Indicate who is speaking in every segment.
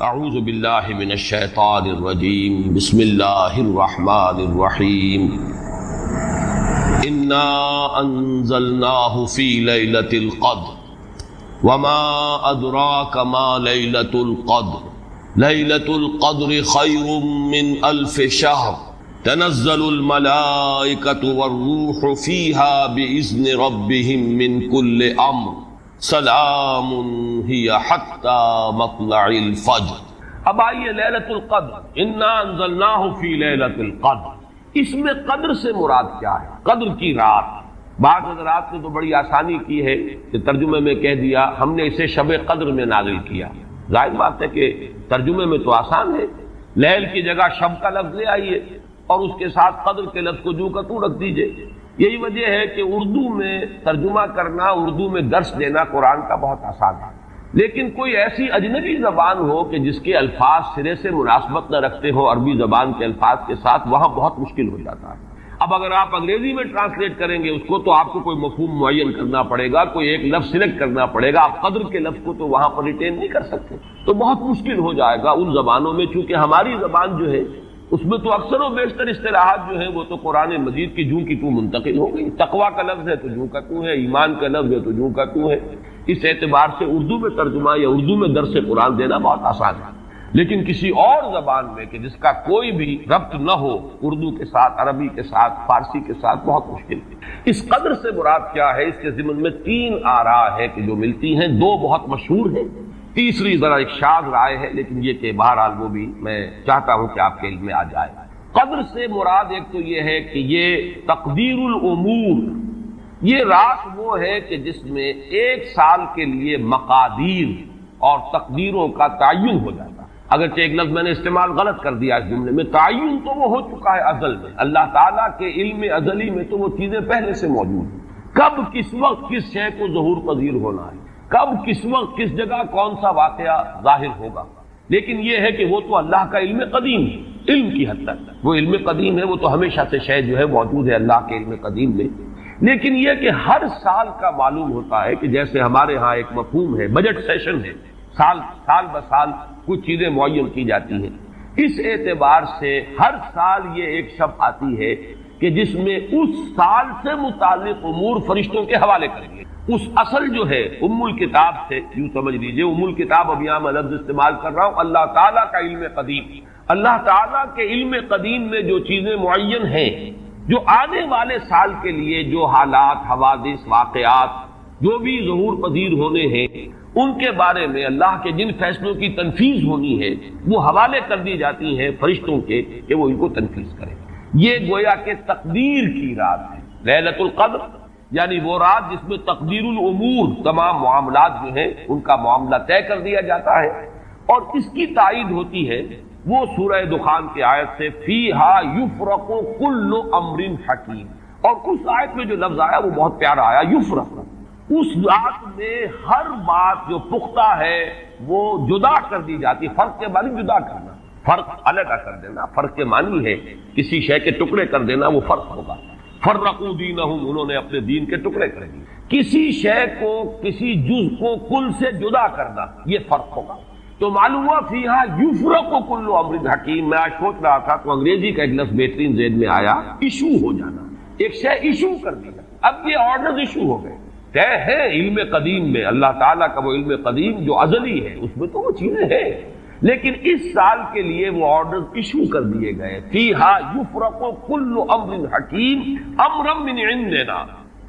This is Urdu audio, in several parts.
Speaker 1: اعوذ باللہ من الشیطان الرجیم بسم اللہ الرحمن الرحیم انا انزلناہ فی لیلۃ القدر وما ادراک ما لیلۃ القدر لیلۃ القدر خیر من الف شہر تنزل الملائکۃ والروح فیہا باذن ربہم من کل امر سلام ہی حتی مطلع الفجر۔ اب آئیے لیلۃ القدر، انا انزلناہ فی لیلۃ القدر، اس میں قدر سے مراد کیا ہے؟ قدر کی رات۔ بعض حضرات نے تو بڑی آسانی کی ہے کہ ترجمے میں کہہ دیا ہم نے اسے شب قدر میں نازل کیا۔ ظاہر بات ہے کہ ترجمے میں تو آسان ہے، لیل کی جگہ شب کا لفظ لے آئیے اور اس کے ساتھ قدر کے لفظ کو جو کا تو رکھ دیجئے۔ یہی وجہ ہے کہ اردو میں ترجمہ کرنا، اردو میں درس دینا قرآن کا بہت آسان ہے، لیکن کوئی ایسی اجنبی زبان ہو کہ جس کے الفاظ سرے سے مناسبت نہ رکھتے ہو عربی زبان کے الفاظ کے ساتھ، وہاں بہت مشکل ہو جاتا ہے۔ اب اگر آپ انگریزی میں ٹرانسلیٹ کریں گے اس کو تو آپ کو کوئی مفہوم معین کرنا پڑے گا، کوئی ایک لفظ سلیکٹ کرنا پڑے گا۔ آپ قدر کے لفظ کو تو وہاں پر ریٹین نہیں کر سکتے، تو بہت مشکل ہو جائے گا ان زبانوں میں، چونکہ ہماری زبان جو ہے اس میں تو اکثر و بیشتر اصطلاحات جو ہیں وہ تو قرآن مجید کی جوں کی تو منتقل ہو گئی۔ تقویٰ کا لفظ ہے تو جوں کا تو ہے، ایمان کا لفظ ہے تو جوں کا تو ہے۔ اس اعتبار سے اردو میں ترجمہ یا اردو میں درس قرآن دینا بہت آسان ہے، لیکن کسی اور زبان میں کہ جس کا کوئی بھی ربط نہ ہو اردو کے ساتھ، عربی کے ساتھ، فارسی کے ساتھ، بہت مشکل ہے۔ اس قدر سے مراد کیا ہے؟ اس کے ضمن میں تین آراء ہے کہ جو ملتی ہیں، دو بہت مشہور ہیں، تیسری ذرا ایک شاذ رائے ہے، لیکن یہ کہ بہرحال وہ بھی میں چاہتا ہوں کہ آپ کے علم میں آ جائے۔ قدر سے مراد ایک تو یہ ہے کہ یہ تقدیر الامور، یہ رات وہ ہے کہ جس میں ایک سال کے لیے مقادیر اور تقدیروں کا تعین ہو جاتا ہے۔ اگرچہ ایک لفظ میں نے استعمال غلط کر دیا اس جملے میں، تعین تو وہ ہو چکا ہے ازل میں، اللہ تعالیٰ کے علم ازلی میں تو وہ چیزیں پہلے سے موجود ہیں۔ کب کس وقت کس شے کو ظہور پذیر ہونا ہے، کب کس وقت کس جگہ کون سا واقعہ ظاہر ہوگا، لیکن یہ ہے کہ وہ تو اللہ کا علم قدیم ہے، علم کی حد تک وہ علم قدیم ہے، وہ تو ہمیشہ سے شے جو ہے موجود ہے اللہ کے علم قدیم میں۔ لیکن یہ کہ ہر سال کا معلوم ہوتا ہے کہ جیسے ہمارے ہاں ایک مفہوم ہے بجٹ سیشن ہے، سال بہ سال کچھ چیزیں معین کی جاتی ہیں، اس اعتبار سے ہر سال یہ ایک شب آتی ہے کہ جس میں اس سال سے متعلق امور فرشتوں کے حوالے کریں گے۔ اس اصل جو ہے ام الکتاب سے یوں سمجھ لیجئے، ام الکتاب اب یہاں میں لفظ استعمال کر رہا ہوں، اللہ تعالیٰ کا علم قدیم، اللہ تعالیٰ کے علم قدیم میں جو چیزیں معین ہیں، جو آنے والے سال کے لیے جو حالات، حوادث، واقعات جو بھی ظہور پذیر ہونے ہیں، ان کے بارے میں اللہ کے جن فیصلوں کی تنفیذ ہونی ہے وہ حوالے کر دی جاتی ہیں فرشتوں کے کہ وہ ان کو تنفیذ کریں۔ یہ گویا کہ تقدیر کی رات ہے لیلۃ القدر، یعنی وہ رات جس میں تقدیر الامور، تمام معاملات جو ہیں ان کا معاملہ طے کر دیا جاتا ہے، اور اس کی تائید ہوتی ہے وہ سورہ دخان کی آیت سے فیہا یفرق کل امر حکیم، اور اس آیت میں جو لفظ آیا وہ بہت پیارا آیا، یفرق، اس رات میں ہر بات جو پختہ ہے وہ جدا کر دی جاتی، فرق کے معنی جدا کرنا، فرق علیحدہ کر دینا، فرق کے معنی ہے کسی شے کے ٹکڑے کر دینا، وہ فرق ہوگا۔ فرقوا دینہم، انہوں نے اپنے دین کے ٹکڑے کر دیے، کسی شے کو، کسی جز کو کل سے جدا کرنا، یہ فرق ہوگا۔ تو معلوم ہوا فیہا یفرق کل امر حکیم۔ میں آج سوچ رہا تھا تو انگریزی کا ایک لفظ بہترین ذہن میں آیا، ایشو ہو جانا، ایک شے ایشو کر دیا، اب یہ آرڈرز ایشو ہو گئے، طے ہے علم قدیم میں، اللہ تعالیٰ کا وہ علم قدیم جو ازلی ہے اس میں تو وہ چیزیں ہیں، لیکن اس سال کے لیے وہ آرڈرز ایشو کر دیے گئے، فیہا یفرق کل امر حکیم امرا من عندنا،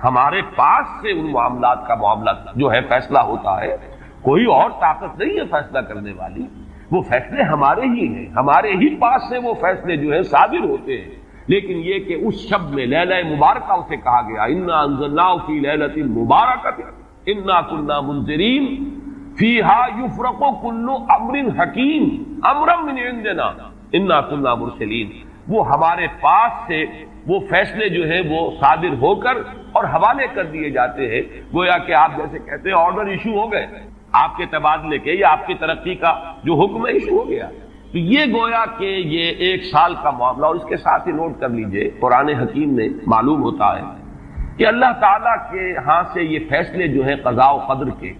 Speaker 1: ہمارے پاس سے ان معاملات کا معاملہ جو ہے فیصلہ ہوتا ہے، کوئی اور طاقت نہیں ہے فیصلہ کرنے والی، وہ فیصلے ہمارے ہی ہیں، ہمارے ہی پاس سے وہ فیصلے جو ہیں صادر ہوتے ہیں۔ لیکن یہ کہ اس شب میں لیلہ مبارکہ اسے کہا گیا، انا انزلناہ فی لیلۃ مبارکۃ انا کنا منذرین فیہا یفرق کل امر حکیم امرا من عندنا انا کنا مرسلین، وہ ہمارے پاس سے وہ فیصلے جو ہیں وہ صادر ہو کر اور حوالے کر دیے جاتے ہیں، گویا کہ آپ جیسے کہتے ہیں آرڈر ایشو ہو گئے، آپ کے تبادلے کے یا آپ کی ترقی کا جو حکم ہے ایشو ہو گیا۔ تو یہ گویا کہ یہ ایک سال کا معاملہ، اور اس کے ساتھ ہی نوٹ کر لیجئے قرآن حکیم میں معلوم ہوتا ہے کہ اللہ تعالیٰ کے ہاں سے یہ فیصلے جو ہیں قضاء و قدر کے،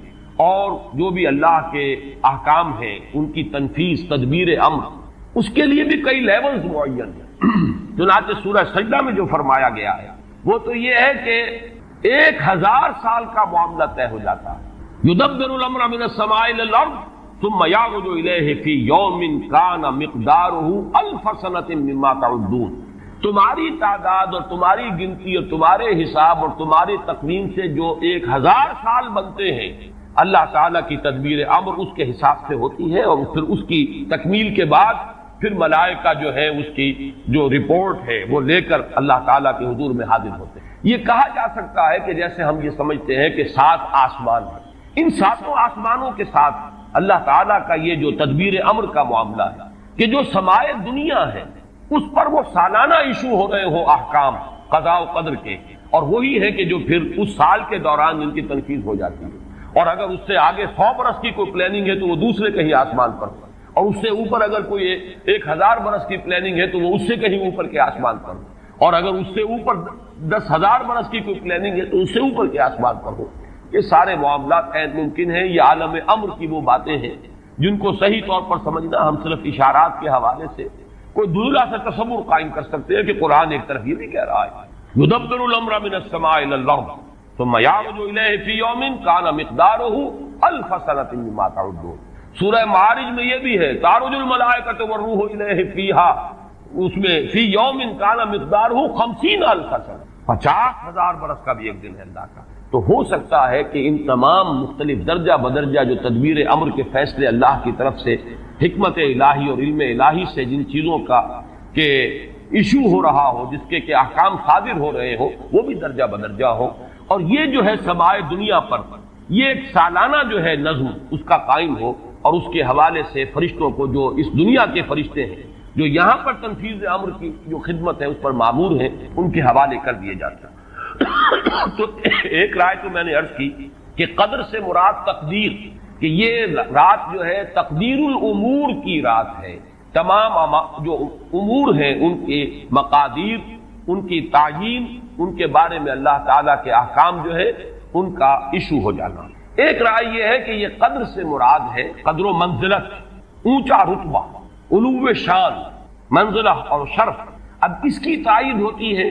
Speaker 1: اور جو بھی اللہ کے احکام ہیں ان کی تنفیذ، تدبیر امر، اس کے لیے بھی کئی لیولز معین ہیں۔ چنانچہ سورہ سجدہ میں جو فرمایا گیا ہے وہ تو یہ ہے کہ 1000 سال کا معاملہ طے ہو جاتا ہے۔ یدبر الامر من السماء الى الارض ثم يعرج الیہ فی یوم کان مقدارہ 1000 سنۃ مما تعدون۔ تمہاری تعداد اور تمہاری گنتی اور تمہارے حساب اور تمہاری تقویم سے جو 1000 سال بنتے ہیں، اللہ تعالیٰ کی تدبیر امر اس کے حساب سے ہوتی ہے، اور پھر اس کی تکمیل کے بعد پھر ملائکہ جو ہے اس کی جو رپورٹ ہے وہ لے کر اللہ تعالیٰ کے حضور میں حاضر ہوتے ہیں۔ یہ کہا جا سکتا ہے کہ جیسے ہم یہ سمجھتے ہیں کہ 7 آسمان ہیں، ان 7 آسمانوں کے ساتھ اللہ تعالیٰ کا یہ جو تدبیر امر کا معاملہ ہے کہ جو سمائے دنیا ہے اس پر وہ سالانہ ایشو ہو رہے ہو احکام قضاء و قدر کے، اور وہی ہے کہ جو پھر اس سال کے دوران ان کی تنفیذ ہو جاتی ہے، اور اگر اس سے آگے 100 برس کی کوئی پلاننگ ہے تو وہ دوسرے کہیں آسمان پر، اور اس سے اوپر اگر کوئی 1000 برس کی پلاننگ ہے تو وہ اس سے کہیں اوپر کے آسمان پر، اور اگر اس سے اوپر 10,000 برس کی کوئی پلاننگ ہے تو اس سے اوپر کے آسمان پر ہو۔ یہ سارے معاملات عین ممکن ہیں۔ یہ عالم امر کی وہ باتیں ہیں جن کو صحیح طور پر سمجھنا ہم صرف اشارات کے حوالے سے کوئی دھندلا سے تصور قائم کر سکتے ہیں کہ قرآن ایک طرف یہ بھی کہہ رہا ہے یدبر الامر من السماء الى الارض ثم يعرج الیہ فی یوم کان مقدارہ 1000 سنۃ مما تعدون۔ سورہ معارج میں یہ بھی ہے تعرج الملائکۃ والروح الیہ فیہا، اس میں فی یوم کان مقدارہ 50,000 سنہ، 50,000 برس کا بھی ایک دن ہے اللہ کا۔ تو ہو سکتا ہے کہ ان تمام مختلف درجہ بدرجہ جو تدبیر امر کے فیصلے اللہ کی طرف سے حکمت الہی اور علم الہی سے جن چیزوں کا کہ ایشو ہو رہا ہو، جس کے کہ احکام صادر ہو رہے ہو، وہ بھی درجہ بدرجہ ہو، اور یہ جو ہے سمائے دنیا پر یہ ایک سالانہ جو ہے نظم اس کا قائم ہو، اور اس کے حوالے سے فرشتوں کو جو اس دنیا کے فرشتے ہیں جو یہاں پر تنفیذ امر کی جو خدمت ہے اس پر مامور ہیں، ان کے حوالے کر دیے جاتے ہیں۔ تو ایک رائے تو میں نے عرض کی کہ قدر سے مراد تقدیر، کہ یہ رات جو ہے تقدیر الامور کی رات ہے، تمام جو امور ہیں ان کے مقادیر، ان کی تعیین، ان کے بارے میں اللہ تعالیٰ کے احکام جو ہے ان کا ایشو ہو جانا۔ ایک رائے یہ ہے کہ یہ قدر سے مراد ہے قدر و منزلت، اونچا رتبہ، علو شان، منزلہ اور شرف۔ اب اس کی تائید ہوتی ہے،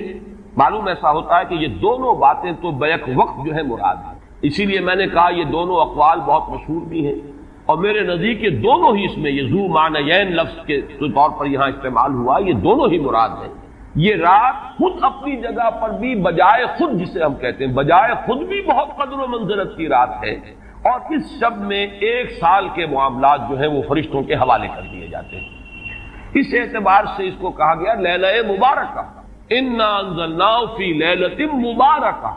Speaker 1: معلوم ایسا ہوتا ہے کہ یہ دونوں باتیں تو بیک وقت جو ہے مراد ہے، اسی لیے میں نے کہا یہ دونوں اقوال بہت مشہور بھی ہیں، اور میرے نزدیک یہ دونوں ہی اس میں یہ ذو معنیین لفظ کے طور پر یہاں استعمال ہوا، یہ دونوں ہی مراد ہیں۔ یہ رات خود اپنی جگہ پر بھی بجائے خود، جسے ہم کہتے ہیں بجائے خود بھی بہت قدر و منزلت کی رات ہے، اور اس شب میں 1 سال کے معاملات جو ہیں وہ فرشتوں کے حوالے کر دیے جاتے ہیں۔ اس اعتبار سے اس کو کہا گیا لیلہ مبارکہ، انا انزلناہ فی لیلۃ مبارکہ،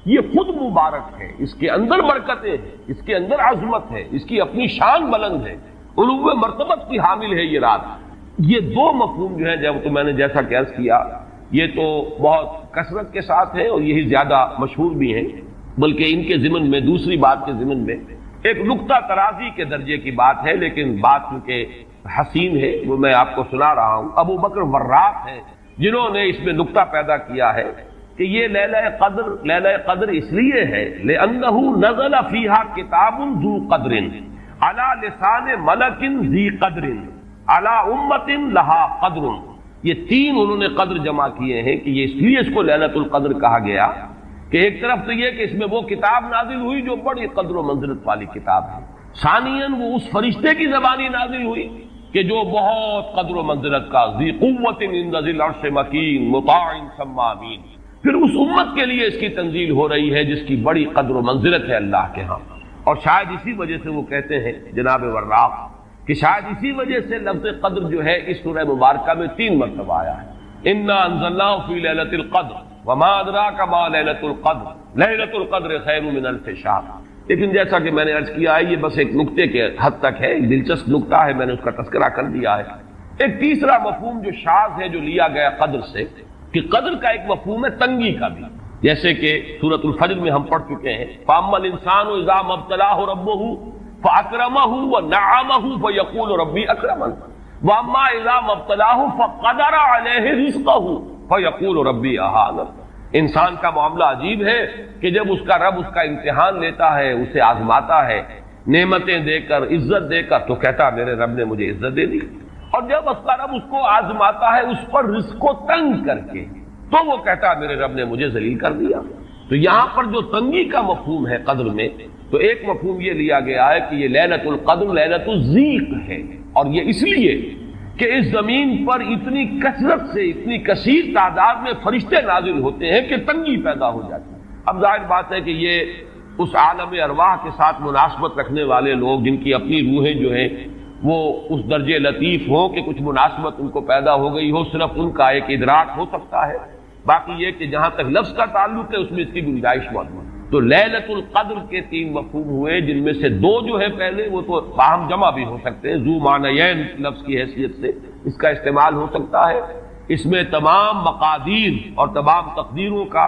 Speaker 1: یہ خود مبارک ہے، اس کے اندر برکتیں ہیں، اس کے اندر عظمت ہے، اس کی اپنی شان بلند ہے، علو مرتبت کی حامل ہے یہ رات۔ یہ دو مفہوم جو ہیں جب تو میں نے جیسا کہ عرض کیا یہ تو بہت کثرت کے ساتھ ہے اور یہی زیادہ مشہور بھی ہیں، بلکہ ان کے ضمن میں دوسری بات کے ضمن میں ایک نقطہ ترازی کے درجے کی بات ہے، لیکن بات چونکہ حسین ہے وہ میں آپ کو سنا رہا ہوں۔ ابو بکر وراق ہیں جنہوں نے اس میں نقطہ پیدا کیا ہے کہ یہ لیلہ قدر اس لیے ہے لأنہ نزل فیہا کتاب ذو قدر علی لسان ملک ذی قدر علی امت لہا قدر۔ یہ 3 انہوں نے قدر جمع کیے ہیں کہ یہ اس لیے اس کو لیلۃ القدر کہا گیا کہ ایک طرف تو یہ کہ اس میں وہ کتاب نازل ہوئی جو بڑی قدر و منزلت والی کتاب ہے، ثانیاً وہ اس فرشتے کی زبانی نازل ہوئی کہ جو بہت قدر و منزلت کا ذی قوت عند ذی العرش مکین مطاع ثم امین، پھر اس امت کے لیے اس کی تنزیل ہو رہی ہے جس کی بڑی قدر و منزلت ہے اللہ کے ہاں۔ اور شاید اسی وجہ سے وہ کہتے ہیں جناب وراق کہ شاید اسی وجہ سے لفظ قدر جو ہے اس سورہ مبارکہ میں 3 مرتبہ آیا ہے، انا انزلناہ فی لیلۃ القدر وما ادراک ما لیلۃ القدر لیلۃ القدر خیر من الف شہر۔ لیکن جیسا کہ میں نے عرض کیا ہے یہ بس ایک نقطے کے حد تک ہے، ایک دلچسپ نقطہ ہے، میں نے اس کا تذکرہ کر دیا ہے۔ ایک تیسرا مفہوم جو شاذ ہے جو لیا گیا قدر سے، کہ قدر کا ایک مفہوم ہے تنگی کا بھی، جیسے کہ سورۃ الفجر میں ہم پڑھ چکے ہیں فَأَمَّا الْإِنسَانُ إِذَا مَا ابْتَلَاهُ رَبُّهُ فَأَكْرَمَهُ وَنَعَّمَهُ فَيَقُولُ رَبِّي أَكْرَمَنِ وَأَمَّا إِذَا مَا ابْتَلَاهُ فَقَدَرَ عَلَيْهِ رِزْقَهُ فَيَقُولُ رَبِّي أَهَانَنِ۔ انسان کا معاملہ عجیب ہے کہ جب اس کا رب اس کا امتحان لیتا ہے، اسے آزماتا ہے نعمتیں دے کر، عزت دے کر، تو کہتا میرے رب نے مجھے عزت دے دی، اور جب اس کا رب اس کو آزماتا ہے اس پر رزق کو تنگ کر کے، تو وہ کہتا میرے رب نے مجھے ذلیل کر دیا۔ تو یہاں پر جو تنگی کا مفہوم ہے قدر میں، تو ایک مفہوم یہ لیا گیا ہے کہ یہ لیلۃ القدر لیلۃ الضیق ہے، اور یہ اس لیے کہ اس زمین پر اتنی کثرت سے، اتنی کثیر تعداد میں فرشتے نازل ہوتے ہیں کہ تنگی پیدا ہو جاتی ہے۔ اب ظاہر بات ہے کہ یہ اس عالم ارواح کے ساتھ مناسبت رکھنے والے لوگ جن کی اپنی روحیں جو ہیں وہ اس درجے لطیف ہوں کہ کچھ مناسبت ان کو پیدا ہو گئی ہو، صرف ان کا ایک ادراک ہو سکتا ہے، باقی یہ کہ جہاں تک لفظ کا تعلق ہے اس میں اس کی گنجائش موجود ہے۔ تو لیلۃ القدر کے 3 مفہوم ہوئے، جن میں سے 2 جو ہے پہلے وہ تو باہم جمع بھی ہو سکتے ہیں، ذو معنیین لفظ کی حیثیت سے اس کا استعمال ہو سکتا ہے۔ اس میں تمام مقادیر اور تمام تقدیروں کا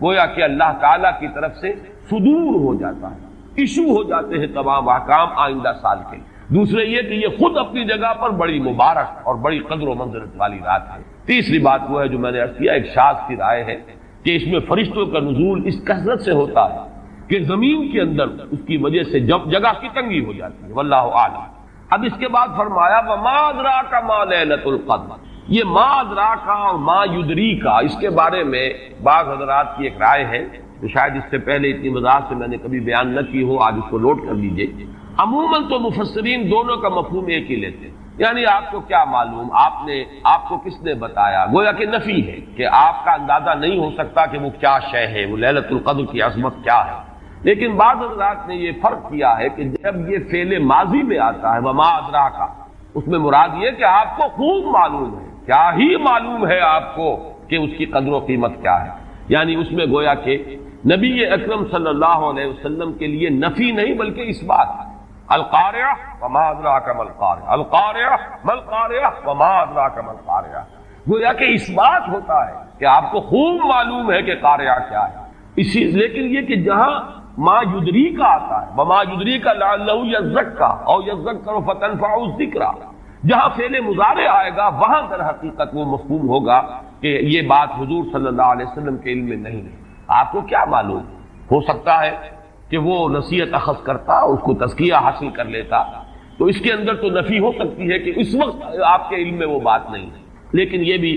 Speaker 1: گویا کہ اللہ تعالیٰ کی طرف سے صدور ہو جاتا ہے، ایشو ہو جاتے ہیں تمام احکام آئندہ سال کے۔ دوسرے یہ کہ یہ خود اپنی جگہ پر بڑی مبارک اور بڑی قدر و منزلت والی رات ہے۔ تیسری بات وہ ہے جو میں نے عرض کیا، ایک شاذ کی رائے ہے کہ اس میں فرشتوں کا نزول اس کثرت سے ہوتا ہے کہ زمین کے اندر اس کی وجہ سے جگہ کی تنگی ہو جاتی ہے، واللہ اعلم۔ اب اس کے بعد فرمایا وما ادراک ما لیلۃ القدر، یہ ما ادراک اور ما یدریک، اس کے بارے میں بعض حضرات کی ایک رائے ہے جو شاید اس سے پہلے اتنی وضاحت سے میں نے کبھی بیان نہ کی ہو، آج اس کو نوٹ کر لیجئے۔ عموماً تو مفسرین دونوں کا مفہوم ایک ہی لیتے ہیں، یعنی آپ کو کیا معلوم، آپ کو کس نے بتایا، گویا کہ نفی ہے کہ آپ کا اندازہ نہیں ہو سکتا کہ وہ کیا شے ہے، وہ لیلۃ القدر کی عظمت کیا ہے۔ لیکن بعض حضرات نے یہ فرق کیا ہے کہ جب یہ فعل ماضی میں آتا ہے وما ادراکا، اس میں مراد یہ کہ آپ کو خوب معلوم ہے، کیا ہی معلوم ہے آپ کو کہ اس کی قدر و قیمت کیا ہے، یعنی اس میں گویا کہ نبی اکرم صلی اللہ علیہ وسلم کے لیے نفی نہیں بلکہ اس بات ہے۔ القارعہ وما ادراک ما القارعہ، القارعہ ما القارعہ وما ادراک ما القارعہ، گویا کہ اس بات ہوتا ہے کہ آپ کو خوب معلوم ہے کہ قارعہ کیا ہے۔ اسی لیکن یہ کہ جہاں ما یدریک آتا ہے وما یدریک لعلہ یزکا او یذکر فتنفع الذکری، جہاں فعل مضارع آئے گا وہاں در حقیقت وہ مفہوم ہوگا کہ یہ بات حضور صلی اللہ علیہ وسلم کے علم میں نہیں ہے۔ آپ کو کیا معلوم، ہو سکتا ہے کہ وہ نصیحت اخذ کرتا، اس کو تزکیہ حاصل کر لیتا، تو اس کے اندر تو نفی ہو سکتی ہے کہ اس وقت آپ کے علم میں وہ بات نہیں ہے۔ لیکن یہ بھی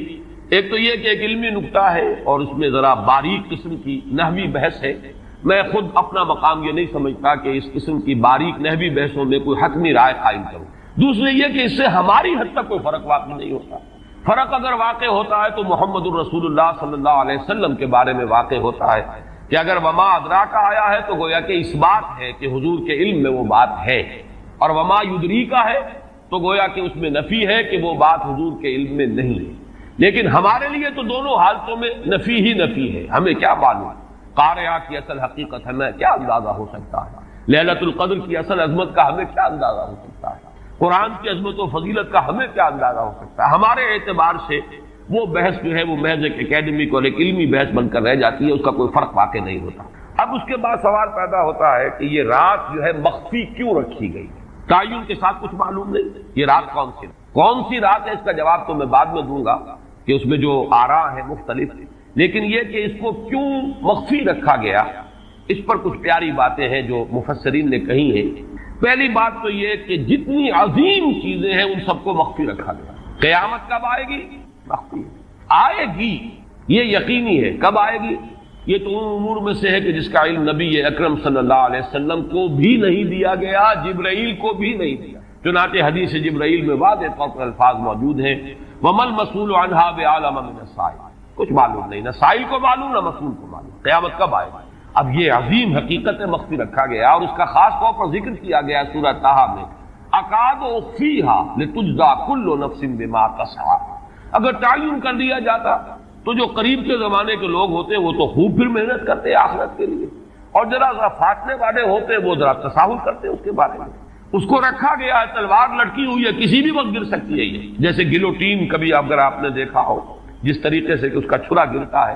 Speaker 1: ایک تو یہ کہ ایک علمی نکتہ ہے اور اس میں ذرا باریک قسم کی نحوی بحث ہے، میں خود اپنا مقام یہ نہیں سمجھتا کہ اس قسم کی باریک نحوی بحثوں میں کوئی حتمی رائے قائم کروں۔ دوسرے یہ کہ اس سے ہماری حد تک کوئی فرق واقع نہیں ہوتا، فرق اگر واقع ہوتا ہے تو محمد الرسول اللہ صلی اللہ علیہ وسلم کے بارے میں واقع ہوتا ہے کہ اگر وما ادراک آیا ہے تو گویا کہ اس بات ہے کہ حضور کے علم میں وہ بات ہے، اور وما یدریکا ہے تو گویا کہ اس میں نفی ہے کہ وہ بات حضور کے علم میں نہیں ہے۔ لیکن ہمارے لیے تو دونوں حالتوں میں نفی ہی نفی ہے، ہمیں کیا معلوم قارعہ کی اصل حقیقت ہمیں کیا اندازہ ہو سکتا ہے، لیلۃ القدر کی اصل عظمت کا ہمیں کیا اندازہ ہو سکتا ہے، قرآن کی عظمت و فضیلت کا ہمیں کیا اندازہ ہو سکتا ہے۔ ہمارے اعتبار سے وہ بحث جو ہے وہ محض ایک اکیڈمک اور ایک علمی بحث بن کر رہ جاتی ہے، اس کا کوئی فرق واقع نہیں ہوتا۔ اب اس کے بعد سوال پیدا ہوتا ہے کہ یہ رات جو ہے مخفی کیوں رکھی گئی، تعین کے ساتھ کچھ معلوم نہیں، یہ رات کون سی رات ہے، اس کا جواب تو میں بعد میں دوں گا کہ اس میں جو آراء ہیں مختلف، لیکن یہ کہ اس کو کیوں مخفی رکھا گیا اس پر کچھ پیاری باتیں ہیں جو مفسرین نے کہی ہیں۔ پہلی بات تو یہ کہ جتنی عظیم چیزیں ہیں ان سب کو مخفی رکھا گیا۔ قیامت کب آئے گی؟ مخفی آئے گی، یہ یقینی ہے۔ کب آئے گی؟ یہ تو ان امور میں سے ہے کہ جس کا علم نبی اکرم صلی اللہ علیہ وسلم کو بھی نہیں دیا گیا، جبرائیل کو بھی نہیں دیا، چنانچہ حدیث جبرائیل میں واضح طور پر الفاظ موجود ہیں وَمَا الْمَسْئُولُ عَنْهَا بِأَعْلَمَ مِنَ السَّائِلِ، کچھ معلوم نہیں، نہ سائل کو معلوم نہ مسئول کو معلوم قیامت کب آئے گا۔ اب یہ عظیم حقیقت مخفی رکھا گیا اور اس کا خاص طور پر ذکر کیا گیا سورہ طٰہٰ میں، اکاد اخفیھا لتجزی کل نفس بما تسعی۔ اگر تعین کر دیا جاتا تو جو قریب کے زمانے کے لوگ ہوتے وہ تو خوب پھر محنت کرتے آخرت کے لیے، اور ذرا فاصلے والے ہوتے وہ ذرا تساہل کرتے اس کے بارے میں۔ اس کو رکھا گیا ہے، تلوار لٹکی ہوئی ہے، کسی بھی وقت گر سکتی ہے، یہ جیسے گلوٹین کبھی اگر آپ نے دیکھا ہو جس طریقے سے کہ اس کا چھرا گرتا ہے،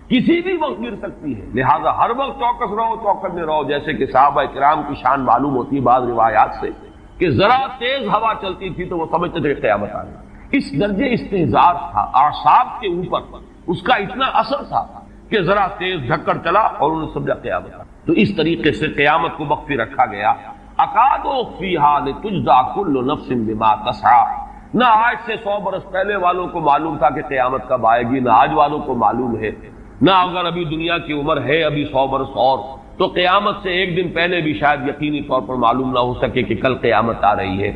Speaker 1: کسی بھی وقت گر سکتی ہے، لہذا ہر وقت چوکس رہو، چوکس میں رہو، جیسے کہ صحابہ کرام کی شان معلوم ہوتی ہے بعض روایات سے کہ ذرا تیز ہوا چلتی تھی تو وہ سمجھتے تھے کہ قیامت آ گئی۔ اس درجے استحضار تھا اعصاب کے اوپر، اس کا اتنا اثر تھا کہ ذرا تیز دھکڑ چلا اور انہوں نے سمجھا قیامت. تو اس طریقے سے قیامت کو مخفی رکھا گیا. اکاد اخفیھا لتجزا کل نفس بما تسعی. نہ آج سے 100 برس پہلے والوں کو معلوم تھا کہ قیامت کب آئے گی، نہ آج والوں کو معلوم ہے. نہ اگر ابھی دنیا کی عمر ہے ابھی 100 برس اور، تو قیامت سے ایک دن پہلے بھی شاید یقینی طور پر معلوم نہ ہو سکے کہ کل قیامت آ رہی ہے.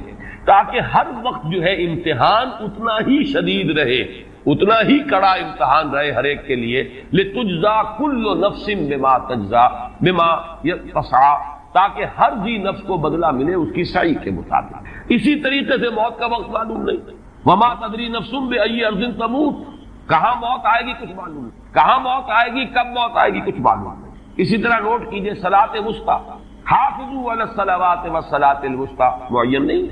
Speaker 1: تاکہ ہر وقت جو ہے امتحان اتنا ہی شدید رہے، اتنا ہی کڑا امتحان رہے ہر ایک کے لیے. لتجزا کل نفس بما تجزا بما تسعی، تاکہ ہر ذی نفس کو بدلہ ملے اس کی سعی کے مطابق. اسی طریقے سے موت کا وقت معلوم نہیں. وما تدری نفس بأی ارض تموت. کہاں موت آئے گی کچھ معلوم نہیں، کہاں موت آئے گی، کب موت آئے گی کچھ معلوم نہیں. اسی طرح نوٹ کیجئے صلاۃ وسطیٰ، حافظوا علی الصلوات والصلاۃ الوسطیٰ معین نہیں.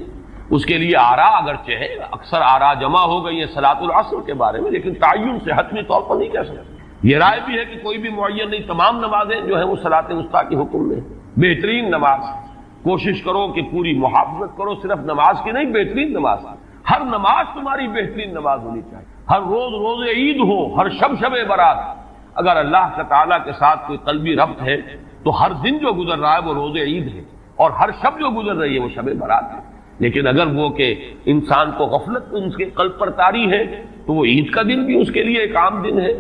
Speaker 1: اس کے لیے آراء اگرچہ ہے، اکثر آراء جمع ہو گئی ہیں صلاۃ العصر کے بارے میں، لیکن تعین سے حتمی طور پر نہیں کہہ سکتے. یہ رائے بھی ہے کہ کوئی بھی معین نہیں، تمام نمازیں جو ہیں وہ صلاۃ وسطیٰ کے حکم میں. بہترین نماز کوشش کرو کہ پوری محافظت کرو، صرف نماز کی نہیں، بہترین نماز. ہر نماز تمہاری بہترین نماز ہونی چاہیے. ہر روز روز عید ہو، ہر شب برات. اگر اللہ تعالیٰ کے ساتھ کوئی قلبی ربط ہے تو ہر دن جو گزر رہا ہے وہ روز عید ہے، اور ہر شب جو گزر رہی ہے وہ شب برات ہے. لیکن اگر وہ کہ انسان کو غفلت اس کے قلب پر طاری ہے تو وہ عید کا دن بھی اس کے لیے ایک عام دن ہے،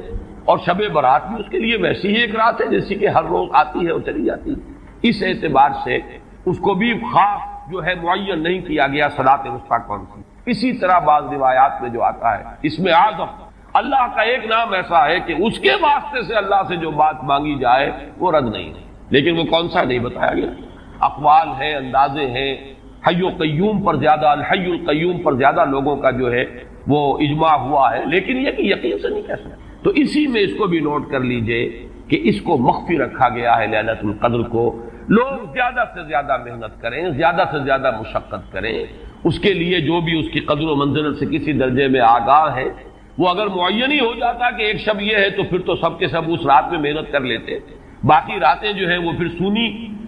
Speaker 1: اور شب برات بھی اس کے لیے ویسی ہی ایک رات ہے جیسی کہ ہر روز آتی ہے اور چلی جاتی ہے. اس اعتبار سے اس کو بھی خاص جو ہے معین نہیں کیا گیا صلاۃ وسطیٰ کون سی. اسی طرح بعض روایات میں جو آتا ہے اس میں اعظم اللہ کا ایک نام ایسا ہے کہ اس کے واسطے سے اللہ سے جو بات مانگی جائے وہ رد نہیں ہے، لیکن وہ کون سا نہیں بتایا گیا. اقوال ہیں، اندازے ہیں. حی و قیوم پر زیادہ، الحی القیوم پر زیادہ لوگوں کا جو ہے وہ اجماع ہوا ہے، لیکن یہ کہ یقین سے نہیں کہہ سکتے. تو اسی میں اس کو بھی نوٹ کر لیجئے کہ اس کو مخفی رکھا گیا ہے لیلۃ القدر کو. لوگ زیادہ سے زیادہ محنت کریں، زیادہ سے زیادہ مشقت کریں. اس کے لیے جو بھی اس کی قدر و منزلت سے کسی درجے میں آگاہ ہے، وہ اگر معین ہی ہو جاتا کہ ایک شب یہ ہے تو پھر تو سب کے سب اس رات میں محنت کر لیتے، باقی راتیں جو ہیں وہ پھر سونی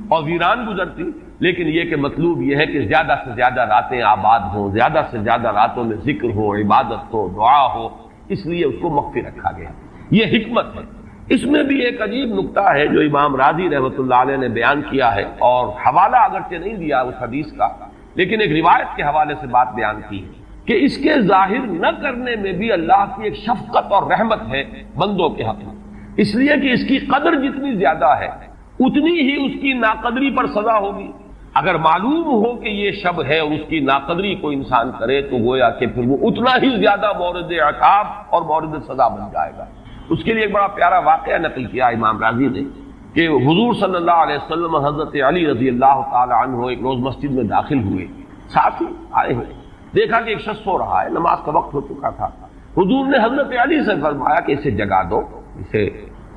Speaker 1: اور ویران گزرتی. لیکن یہ کہ مطلوب یہ ہے کہ زیادہ سے زیادہ راتیں آباد ہوں، زیادہ سے زیادہ راتوں میں ذکر ہو، عبادت ہو، دعا ہو. اس لیے اس کو مخفی رکھا گیا. یہ حکمت ہے. اس میں بھی ایک عجیب نکتہ ہے جو امام راضی رحمۃ اللہ علیہ نے بیان کیا ہے، اور حوالہ اگرچہ نہیں دیا اس حدیث کا، لیکن ایک روایت کے حوالے سے بات بیان کی ہے کہ اس کے ظاہر نہ کرنے میں بھی اللہ کی ایک شفقت اور رحمت ہے بندوں کے حق میں. اس لیے کہ اس کی قدر جتنی زیادہ ہے اتنی ہی اس کی ناقدری پر سزا ہوگی. اگر معلوم ہو کہ یہ شب ہے اور اس کی ناقدری کو انسان کرے تو گویا کہ پھر وہ اتنا ہی زیادہ مورد عقاب اور مورد سزا بن جائے گا. اس کے لیے ایک بڑا پیارا واقعہ نقل کیا امام راضی نے کہ حضور صلی اللہ علیہ وسلم حضرت علی رضی اللہ تعالی عنہ ایک روز مسجد میں داخل ہوئے. ساتھ ہی آئے ہوئے دیکھا کہ ایک شخص سو رہا ہے، نماز کا وقت ہو چکا تھا. حضور نے حضرت علی سے فرمایا کہ اسے جگا دو، اسے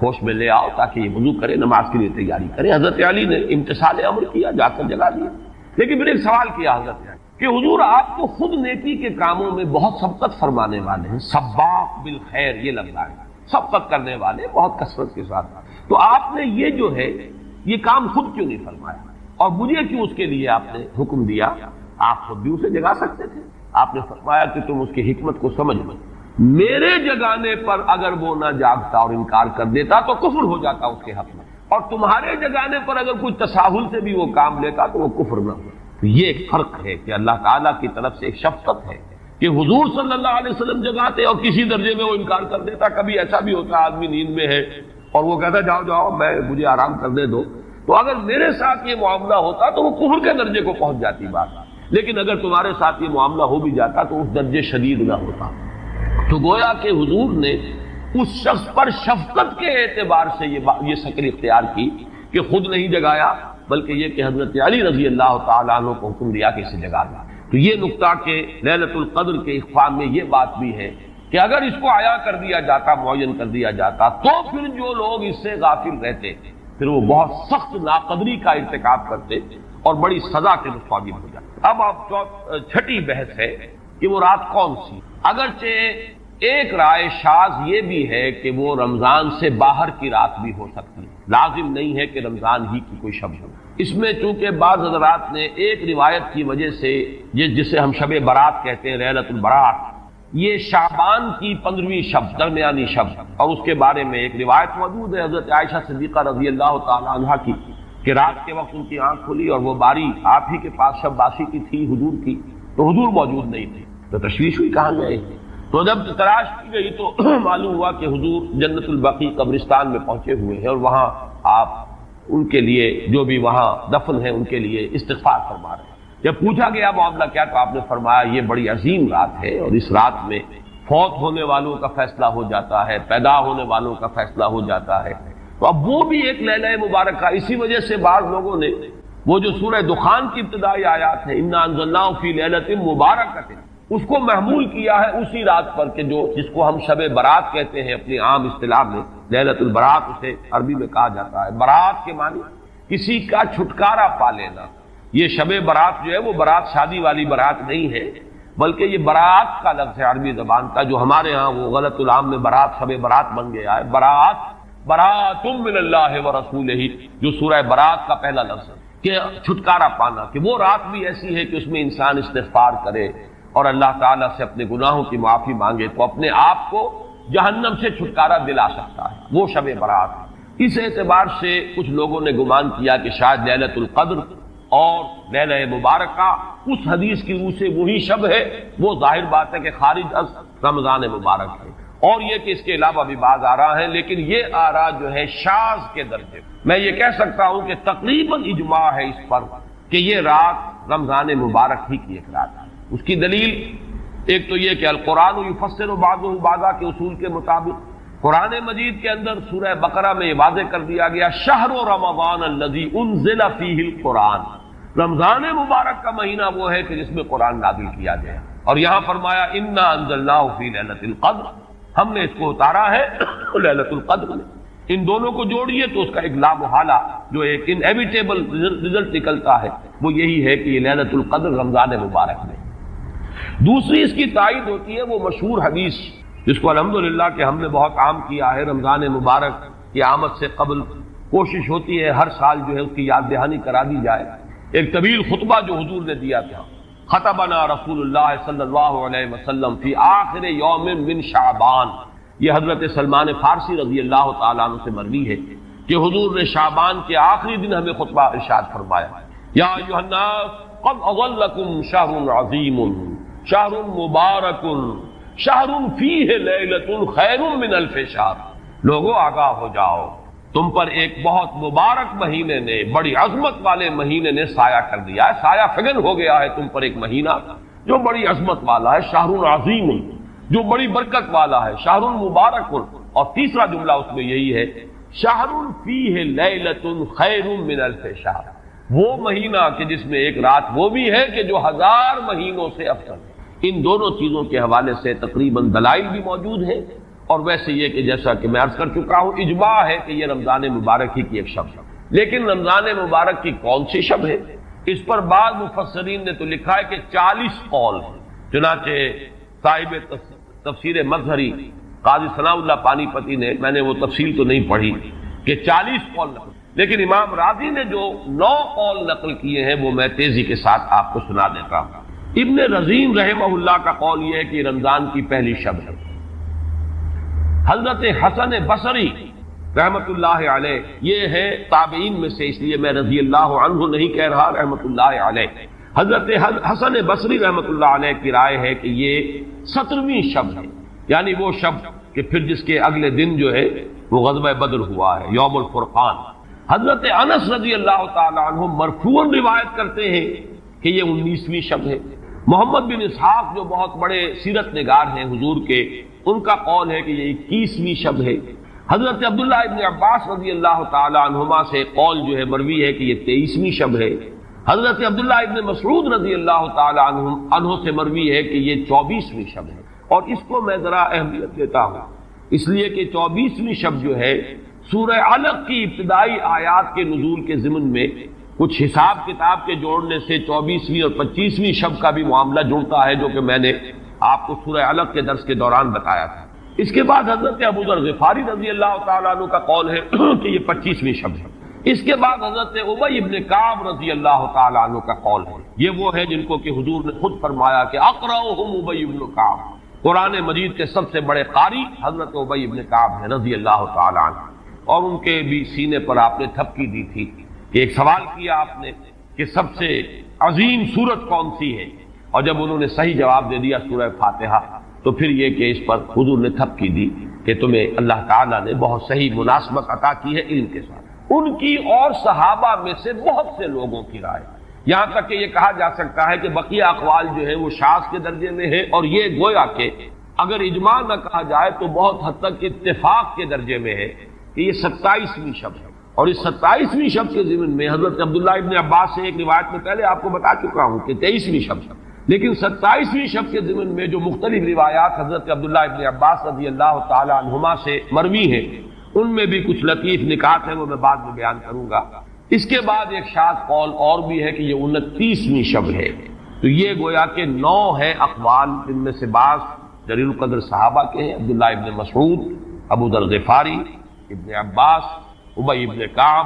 Speaker 1: ہوش میں لے آؤ تاکہ یہ وضو کرے، نماز کے لیے تیاری کرے. حضرت علی نے امتثال امر کیا، جا کر جگا دیا. لیکن پھر ایک سوال کیا حضرت علی کہ حضور آپ تو خود نیکی کے کاموں میں بہت سبقت فرمانے والے ہیں، سباق بالخیر یہ لفظ ہے، سبقت کرنے والے بہت کثرت کے ساتھ، تو آپ نے یہ جو ہے یہ کام خود کیوں نہیں فرمایا اور مجھے کیوں اس کے لیے آپ نے حکم دیا؟ آپ خود بھی اسے جگا سکتے تھے. آپ نے فرمایا کہ تم اس کی حکمت کو سمجھ لو. میرے جگانے پر اگر وہ نہ جاگتا اور انکار کر دیتا تو کفر ہو جاتا اس کے حق میں، اور تمہارے جگانے پر اگر کوئی تساہل سے بھی وہ کام لیتا تو وہ کفر نہ ہو. تو یہ ایک فرق ہے کہ اللہ تعالیٰ کی طرف سے ایک شفقت ہے کہ حضور صلی اللہ علیہ وسلم جگاتے اور کسی درجے میں وہ انکار کر دیتا. کبھی ایسا بھی ہوتا آدمی نیند میں ہے اور وہ کہتا جاؤ جاؤ مجھے آرام کرنے دو، تو اگر میرے ساتھ یہ معاملہ ہوتا تو وہ کفر کے درجے کو پہنچ جاتی بات. لیکن اگر تمہارے ساتھ یہ معاملہ ہو بھی جاتا تو اس درجے شدید نہ ہوتا. تو گویا کہ حضور نے اس شخص پر شفقت کے اعتبار سے یہ شکل اختیار کی کہ خود نہیں جگایا، بلکہ یہ کہ حضرت علی رضی اللہ تعالیٰ عنہ کو حکم دیا کہ اسے جگا دیا. تو یہ نقطہ کہ لیلۃ القدر کے اخفاء میں یہ بات بھی ہے کہ اگر اس کو عیاں کر دیا جاتا، معین کر دیا جاتا، تو پھر جو لوگ اس سے غافل رہتے پھر وہ بہت سخت ناقدری کا ارتکاب کرتے اور بڑی سزا کے مستحق ہو جاتے. اب چھٹی بحث ہے کہ وہ رات کون سی. اگرچہ ایک رائے شاذ یہ بھی ہے کہ وہ رمضان سے باہر کی رات بھی ہو سکتی ہے، لازم نہیں ہے کہ رمضان ہی کی کوئی شب ہو. اس میں چونکہ بعض حضرات نے ایک روایت کی وجہ سے جسے ہم شب برات کہتے ہیں، لیلۃ البرات، یہ شعبان کی 15ویں شب، درمیانی شب، اور اس کے بارے میں ایک روایت موجود ہے حضرت عائشہ صدیقہ رضی اللہ تعالی عنہا کی کہ رات کے وقت ان کی آنکھ کھلی اور وہ باری آپ ہی کے پاس شب باسی کی تھی حضور کی، تو حضور موجود نہیں تھے، تو تشویش ہوئی کہاں گئے، تو جب تلاش کی گئی تو معلوم ہوا کہ حضور جنت البقیع قبرستان میں پہنچے ہوئے ہیں اور وہاں آپ ان کے لیے جو بھی وہاں دفن ہے ان کے لیے استغفار فرما رہے ہیں۔ جب پوچھا گیا معاملہ کیا، تو آپ نے فرمایا یہ بڑی عظیم رات ہے اور اس رات میں فوت ہونے والوں کا فیصلہ ہو جاتا ہے، پیدا ہونے والوں کا فیصلہ ہو جاتا ہے، تو اب وہ بھی ایک لیلہ مبارکہ۔ اسی وجہ سے بعض لوگوں نے وہ جو سورہ دخان کی ابتدائی آیات ہے انا انزلناہ فی لیلۃ مبارکۃ، اس کو محمول کیا ہے اسی رات پر کہ جو جس کو ہم شب برات کہتے ہیں اپنی عام اصطلاح میں، لیلۃ البرات اسے عربی میں کہا جاتا ہے۔ برات کے معنی کسی کا چھٹکارا پا لینا۔ یہ شب برات جو ہے وہ برات شادی والی برات نہیں ہے، بلکہ یہ برات کا لفظ ہے عربی زبان کا، جو ہمارے ہاں وہ غلط العام میں برات شب برات بن گیا ہے۔ برات برات من اللہ ورسولہ، جو سورہ برات کا پہلا لفظ ہے کہ چھٹکارا پانا، کہ وہ رات بھی ایسی ہے کہ اس میں انسان استغفار کرے اور اللہ تعالیٰ سے اپنے گناہوں کی معافی مانگے تو اپنے آپ کو جہنم سے چھٹکارا دلا سکتا ہے، وہ شب برات۔ اس اعتبار سے کچھ لوگوں نے گمان کیا کہ شاید لیلۃ القدر اور لیلہ مبارکہ اس حدیث کی روح سے وہی شب ہے، وہ ظاہر بات ہے کہ خارج از رمضان مبارک ہے، اور یہ کہ اس کے علاوہ بھی بعض آراء ہیں، لیکن یہ آراء جو ہے شاذ کے درجے۔ میں یہ کہہ سکتا ہوں کہ تقریباً اجماع ہے اس پر کہ یہ رات رمضان مبارک ہی کی ایک رات ہے۔ اس کی دلیل ایک تو یہ کہ القرآن یفسر بعضہ بعضا کے اصول کے مطابق قرآن مجید کے اندر سورہ بقرہ میں یہ واضح کر دیا گیا شہر رمضان الذی انزل فیہ القرآن، رمضان مبارک کا مہینہ وہ ہے کہ جس میں قرآن نازل کیا گیا، اور یہاں فرمایا انا انزلناہ فی لیلۃ القدر، ہم نے اس کو اتارا ہے لیلۃ القدر میں۔ ان دونوں کو جوڑیے تو اس کا ایک لا محالہ جو ایک انیویٹیبل رزلٹ نکلتا ہے وہ یہی ہے کہ یہ لیلۃ القدر رمضان مبارک میں۔ دوسری اس کی تائید ہوتی ہے وہ مشہور حدیث جس کو الحمدللہ کہ ہم نے بہت عام کیا ہے، رمضان مبارک کی آمد سے قبل کوشش ہوتی ہے ہر سال جو ہے اس کی یاد دہانی کرا دی جائے۔ ایک طویل خطبہ جو حضور نے دیا تھا، خطبنا رسول اللہ صلی اللہ علیہ وسلم فی آخر یوم من شعبان، یہ حضرت سلمان فارسی رضی اللہ تعالیٰ عنہ سے مروی ہے کہ حضور نے شعبان کے آخری دن ہمیں خطبہ ارشاد فرمایا، یا ایھا الناس قد اظلکم شہر عظیم شہر مبارک شہر فیہ لیلۃ خیر من الف شہر، لوگوں آگاہ ہو جاؤ، تم پر ایک بہت مبارک مہینے نے، بڑی عظمت والے مہینے نے سایہ کر دیا ہے، سایہ فگن ہو گیا ہے تم پر ایک مہینہ جو بڑی عظمت والا ہے، شہر عظیم جو بڑی برکت والا ہے، شہر مبارک، اور تیسرا جملہ اس میں یہی ہے شہر فیہ لیلۃ خیر من الف شہر، وہ مہینہ کہ جس میں ایک رات وہ بھی ہے کہ جو 1000 مہینوں سے افضل ہے۔ ان دونوں چیزوں کے حوالے سے تقریباً دلائل بھی موجود ہیں، اور ویسے یہ کہ جیسا کہ میں عرض کر چکا ہوں اجماع ہے کہ یہ رمضان مبارک ہی کی ایک شب ہے۔ لیکن رمضان مبارک کی کون سی شب ہے، اس پر بعض مفسرین نے تو لکھا ہے کہ 40 قول ہیں، چنانچہ صاحب تفسیر مظہری قاضی ثناء اللہ پانی پتی نے، میں نے وہ تفصیل تو نہیں پڑھی کہ 40 قول نقل، لیکن امام راضی نے جو 9 قول نقل کیے ہیں وہ میں تیزی کے ساتھ آپ کو سنا دیتا ہوں۔ ابن رزین رحمہ اللہ کا قول یہ ہے کہ رمضان کی پہلی شب ہے۔ حضرت حسن بصری رحمت اللہ علیہ یہ ہے تابعین میں سے، اس لیے میں رضی اللہ عنہ نہیں کہہ رہا، رحمت اللہ علیہ۔ حضرت حسن بصری رحمت اللہ علیہ کی رائے ہے کہ یہ 17ویں شب ہے، یعنی وہ شب کہ پھر جس کے اگلے دن جو ہے وہ غزوہ بدر ہوا ہے، یوم الفرقان۔ حضرت انس رضی اللہ تعالی عنہ مرفوعاً روایت کرتے ہیں کہ یہ 19ویں شب ہے۔ محمد بن اسحاق جو بہت بڑے سیرت نگار ہیں حضور کے، ان کا قول ہے کہ یہ 21ویں شب ہے۔ حضرت عبداللہ ابن عباس رضی اللہ تعالی عنہما سے قول جو ہے مروی ہے کہ یہ 23ویں شب ہے۔ حضرت عبداللہ ابن مسعود رضی اللہ تعالی عنہ سے مروی ہے کہ یہ 24ویں شب ہے، اور اس کو میں ذرا اہمیت دیتا ہوں اس لیے کہ 24ویں شب جو ہے سورہ علق کی ابتدائی آیات کے نزول کے ضمن میں کچھ حساب کتاب کے جوڑنے سے 24ویں اور 25ویں شب کا بھی معاملہ جڑتا ہے، جو کہ میں نے آپ کو سورہ علق کے درس کے دوران بتایا تھا۔ اس کے بعد حضرت ابو ذر غفاری رضی اللہ تعالیٰ عنہ کا قول ہے کہ یہ 25ویں شب ہے۔ اس کے بعد حضرت ابی ابن کعب رضی اللہ تعالیٰ عنہ کا قول ہے، یہ وہ ہے جن کو کہ حضور نے خود فرمایا کہ اقرأہم ابی ابن کعب، قرآن مجید کے سب سے بڑے قاری حضرت ابی بن کعب ہیں رضی اللہ تعالی عنہ، اور ان کے بھی سینے پر آپ نے تھپکی دی تھی کہ ایک سوال کیا آپ نے کہ سب سے عظیم سورت کون سی ہے، اور جب انہوں نے صحیح جواب دے دیا سورہ فاتحہ، تو پھر یہ کہ اس پر حضور نے تھپکی دی کہ تمہیں اللہ تعالیٰ نے بہت صحیح مناسبت عطا کی ہے علم کے ساتھ۔ ان کی اور صحابہ میں سے بہت سے لوگوں کی رائے، یہاں تک کہ یہ کہا جا سکتا ہے کہ بقیہ اقوال جو ہے وہ شاذ کے درجے میں ہے، اور یہ گویا کہ اگر اجماع نہ کہا جائے تو بہت حد تک اتفاق کے درجے میں ہے کہ یہ 27ویں شب ہے، اور اس 27ویں شب کے ضمن میں حضرت عبداللہ ابن عباس سے ایک روایت میں پہلے آپ کو بتا چکا ہوں کہ 23ویں شب، لیکن 27ویں شب کے ضمن میں جو مختلف روایات حضرت عبداللہ ابن عباس رضی اللہ تعالی عنہما سے مروی ہیں، ان میں بھی کچھ لطیف نکات ہیں، وہ میں بعد میں بیان کروں گا۔ اس کے بعد ایک شاذ قول اور بھی ہے کہ یہ 29ویں شب ہے، تو یہ گویا کہ 9 ہے اقوال، جن میں سے بعض جلیل القدر صحابہ کے ہیں، عبداللہ ابن مسعود، ابو ذر غفاری، ابن عباس، ابی ابن کعب،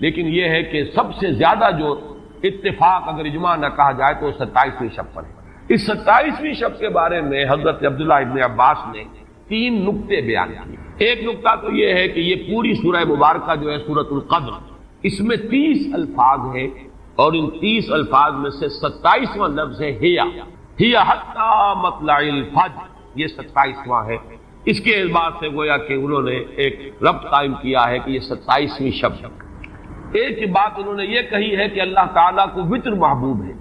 Speaker 1: لیکن یہ ہے کہ سب سے زیادہ جو اتفاق اگر اجماع نہ کہا جائے تو 27ویں شب پر ہے۔ اس 27ویں شب کے بارے میں حضرت عبداللہ ابن عباس نے 3 نکتے بیان کیے۔ ایک نکتہ تو یہ ہے کہ یہ پوری سورہ مبارکہ جو ہے سورۃ القدر، اس میں 30 الفاظ ہیں، اور ان 30 الفاظ میں سے 27واں لفظ ہے ہی حتی مطلع الفجر، یہ 27واں ہے۔ اس کے اعتبار سے گویا کہ انہوں نے ایک ربط قائم کیا ہے کہ یہ 27ویں شب ہے۔ ایک بات انہوں نے یہ کہی ہے کہ اللہ تعالیٰ کو وطر محبوب ہے،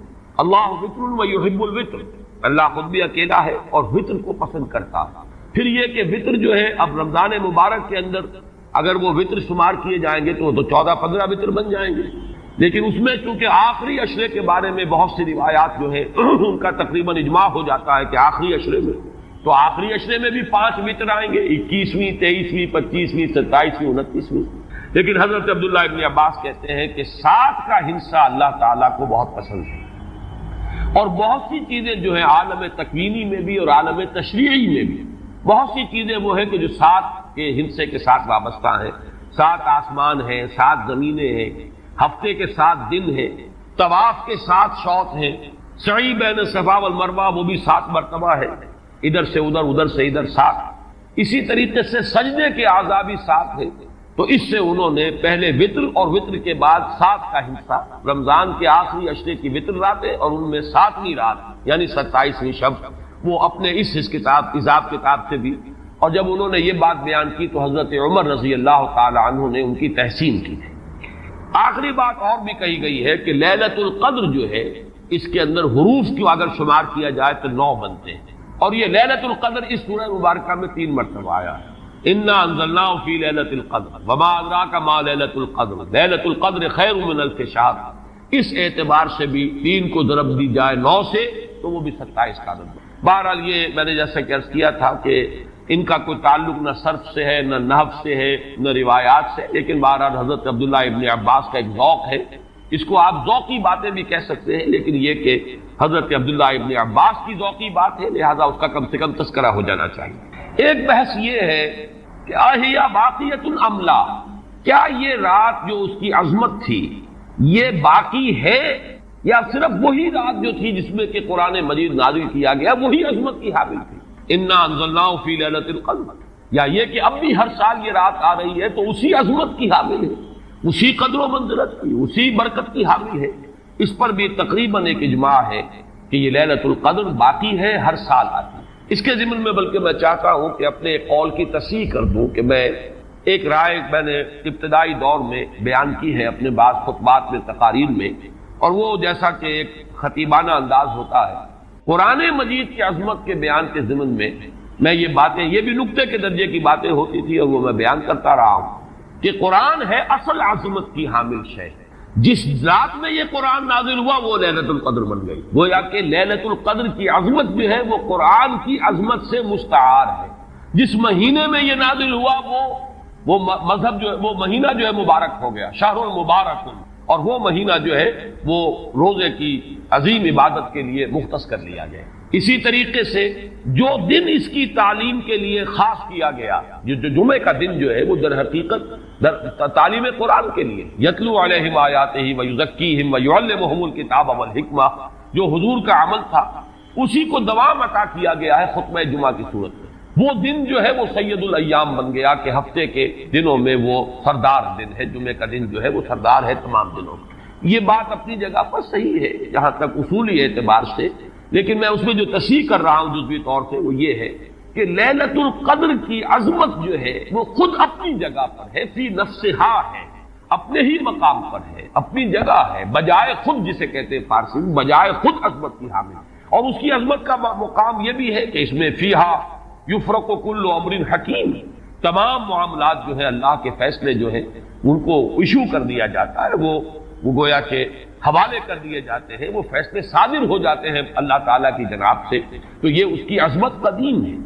Speaker 1: اللہ وطر و یحب الوطر، اللہ خود بھی اکیلا ہے اور وطر کو پسند کرتا ہے۔ پھر یہ کہ وطر جو ہے اب رمضان مبارک کے اندر اگر وہ وطر شمار کیے جائیں گے تو 14-15 وطر بن جائیں گے، لیکن اس میں چونکہ آخری عشرے کے بارے میں بہت سی روایات جو ہیں ان کا تقریباً اجماع ہو جاتا ہے کہ آخری عشرے میں، تو آخری عشرے میں بھی 5 وطر آئیں گے، 21ویں، 23ویں، 25ویں، 27ویں، 29ویں، لیکن حضرت عبداللہ ابن عباس کہتے ہیں کہ 7 کا ہندسہ اللہ تعالیٰ کو بہت پسند ہے، اور بہت سی چیزیں جو ہیں عالم تکوینی میں بھی اور عالم تشریعی میں بھی بہت سی چیزیں وہ ہیں کہ جو 7 کے ہندسے کے ساتھ وابستہ ہیں۔ 7 آسمان ہیں، 7 زمینیں ہیں، ہفتے کے 7 دن ہیں، طواف کے 7 شوط ہیں، سعی بین صفا والمروہ وہ بھی 7 مرتبہ ہے، ادھر سے ادھر، ادھر سے ادھر 7، اسی طریقے سے سجدے کے اعضاء بھی 7 ہیں۔ تو اس سے انہوں نے پہلے وطر اور وطر کے بعد 7 کا حصہ، رمضان کے آخری عشرے کی وطر راتیں اور ان میں 7ویں رات یعنی 27ویں شب، وہ اپنے اس حساب کتاب سے بھی، اور جب انہوں نے یہ بات بیان کی تو حضرت عمر رضی اللہ تعالی عنہ نے ان کی تحسین کی تھی۔ آخری بات اور بھی کہی گئی ہے کہ لیلۃ القدر جو ہے اس کے اندر حروف کو اگر شمار کیا جائے تو 9 بنتے ہیں، اور یہ لیلۃ القدر اس سورہ مبارکہ میں 3 مرتبہ آیا ہے۔ انا انزلناہ فی لیلۃ القدر وما ادراک ما لیلۃ القدر لیلۃ القدر خیر من الف شہر، اس اعتبار سے بھی 3 کو ضرب دی جائے 9 سے تو وہ بھی 27 کا عدد۔ بہرحال یہ میں نے جیسا کہ عرض کیا تھا کہ ان کا کوئی تعلق نہ صرف سے ہے، نہ نحو سے ہے، نہ روایات سے، لیکن بہرحال حضرت عبداللہ ابن عباس کا ایک ذوق ہے، اس کو آپ ذوقی باتیں بھی کہہ سکتے ہیں، لیکن یہ کہ حضرت عبداللہ ابن عباس کی ذوقی بات ہے، لہذا اس کا کم سے کم تذکرہ ہو جانا چاہیے۔ ایک بحث یہ ہے کہ اہیا باقیۃ ام لا، کیا یہ رات جو اس کی عظمت تھی یہ باقی ہے یا صرف وہی رات جو تھی جس میں کہ قرآن مجید نازل کیا گیا وہی عظمت کی حامل تھی؟ انا انزلناہ فی لیلۃ القدر، یا یہ کہ اب بھی ہر سال یہ رات آ رہی ہے تو اسی عظمت کی حامل ہے، اسی قدر و منزلت کی، اسی برکت کی حامل ہے؟ اس پر بھی تقریباً ایک اجماع ہے کہ یہ لیلۃ القدر باقی ہے، ہر سال آتی ہے۔ اس کے ضمن میں بلکہ میں چاہتا ہوں کہ اپنے قول کی تصحیح کر دوں کہ میں ایک رائے میں نے ابتدائی دور میں بیان کی ہے اپنے بعض خطبات میں، تقاریر میں، اور وہ جیسا کہ ایک خطیبانہ انداز ہوتا ہے، قرآن مجید کی عظمت کے بیان کے ضمن میں یہ باتیں، یہ بھی نقطے کے درجے کی باتیں ہوتی تھی اور وہ میں بیان کرتا رہا ہوں کہ قرآن ہے اصل عظمت کی حامل شے، جس رات میں یہ قرآن نازل ہوا وہ لیلۃ القدر بن گئی، گویا کہ لیلۃ القدر کی عظمت جو ہے وہ قرآن کی عظمت سے مستعار ہے۔ جس مہینے میں یہ نازل ہوا وہ مذہب جو ہے، وہ مہینہ جو ہے مبارک ہو گیا، شہر المبارک، اور وہ مہینہ جو ہے وہ روزے کی عظیم عبادت کے لیے مختص کر لیا گیا۔ اسی طریقے سے جو دن اس کی تعلیم کے لیے خاص کیا گیا، جو جمعے کا دن جو ہے وہ در حقیقت تعلیم قرآن کے لیے، یتلو علیہم آیاتہ ویزکیہم ویعلمہم الکتاب والحکمہ، جو حضور کا عمل تھا اسی کو دوام عطا کیا گیا ہے خطبہ جمعہ کی صورت میں۔ وہ دن جو ہے وہ سید الایام بن گیا کہ ہفتے کے دنوں میں وہ سردار دن ہے، جمعے کا دن جو ہے وہ سردار ہے تمام دنوں میں۔ یہ بات اپنی جگہ پر صحیح ہے جہاں تک اصولی اعتبار سے، لیکن میں اس میں جو تصحیح کر رہا ہوں جزوی طور سے وہ یہ ہے کہ لیلۃ القدر کی عظمت جو ہے وہ خود اپنی جگہ پر ہے، فی نفسہا ہے، اپنے ہی مقام پر ہے، اپنی جگہ ہے، بجائے خود، جسے کہتے ہیں فارسی میں بجائے خود عظمت کی حامل۔ اور اس کی عظمت کا مقام یہ بھی ہے کہ اس میں فیہا یفرق کل امر حکیم، تمام معاملات جو ہے اللہ کے فیصلے جو ہیں ان کو ایشو کر دیا جاتا ہے، وہ گویا کہ حوالے کر دیے جاتے ہیں، وہ فیصلے صادر ہو جاتے ہیں اللہ تعالیٰ کی جناب سے۔ تو یہ اس کی عظمت قدیم ہے۔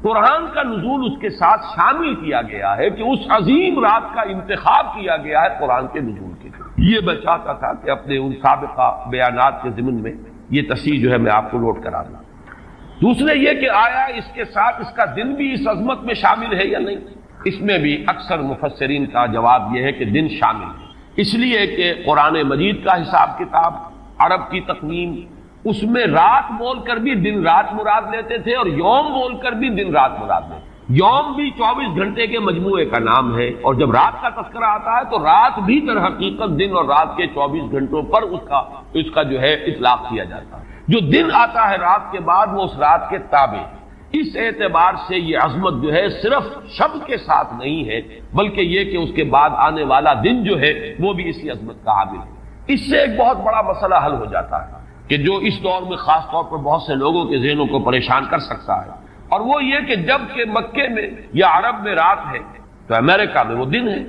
Speaker 1: قرآن کا نزول اس کے ساتھ شامل کیا گیا ہے کہ اس عظیم رات کا انتخاب کیا گیا ہے قرآن کے نزول کے لیے۔ یہ میں چاہتا تھا کہ اپنے ان سابقہ بیانات کے ضمن میں یہ تصحیح جو ہے میں آپ کو نوٹ کرا دوں۔ دوسرے یہ کہ آیا اس کے ساتھ اس کا دن بھی اس عظمت میں شامل ہے یا نہیں؟ اس میں بھی اکثر مفسرین کا جواب یہ ہے کہ دن شامل ہے، اس لیے کہ قرآن مجید کا حساب کتاب، عرب کی تقویم، اس میں رات بول کر بھی دن رات مراد لیتے تھے اور یوم بول کر بھی دن رات مراد لیتے تھے۔ یوم بھی 24 گھنٹے کے مجموعے کا نام ہے، اور جب رات کا تذکرہ آتا ہے تو رات بھی در حقیقت دن اور رات کے 24 گھنٹوں پر اس کا جو ہے اطلاق کیا جاتا ہے۔ جو دن آتا ہے رات کے بعد وہ اس رات کے تابع۔ اس اعتبار سے یہ عظمت جو ہے صرف شب کے ساتھ نہیں ہے، بلکہ یہ کہ اس کے بعد آنے والا دن جو ہے وہ بھی اسی عظمت کا حامل ہے۔ اس سے ایک بہت بڑا مسئلہ حل ہو جاتا ہے کہ جو اس دور میں خاص طور پر بہت سے لوگوں کے ذہنوں کو پریشان کر سکتا ہے، اور وہ یہ کہ جب کہ مکے میں یا عرب میں رات ہے تو امریکہ میں وہ دن ہے۔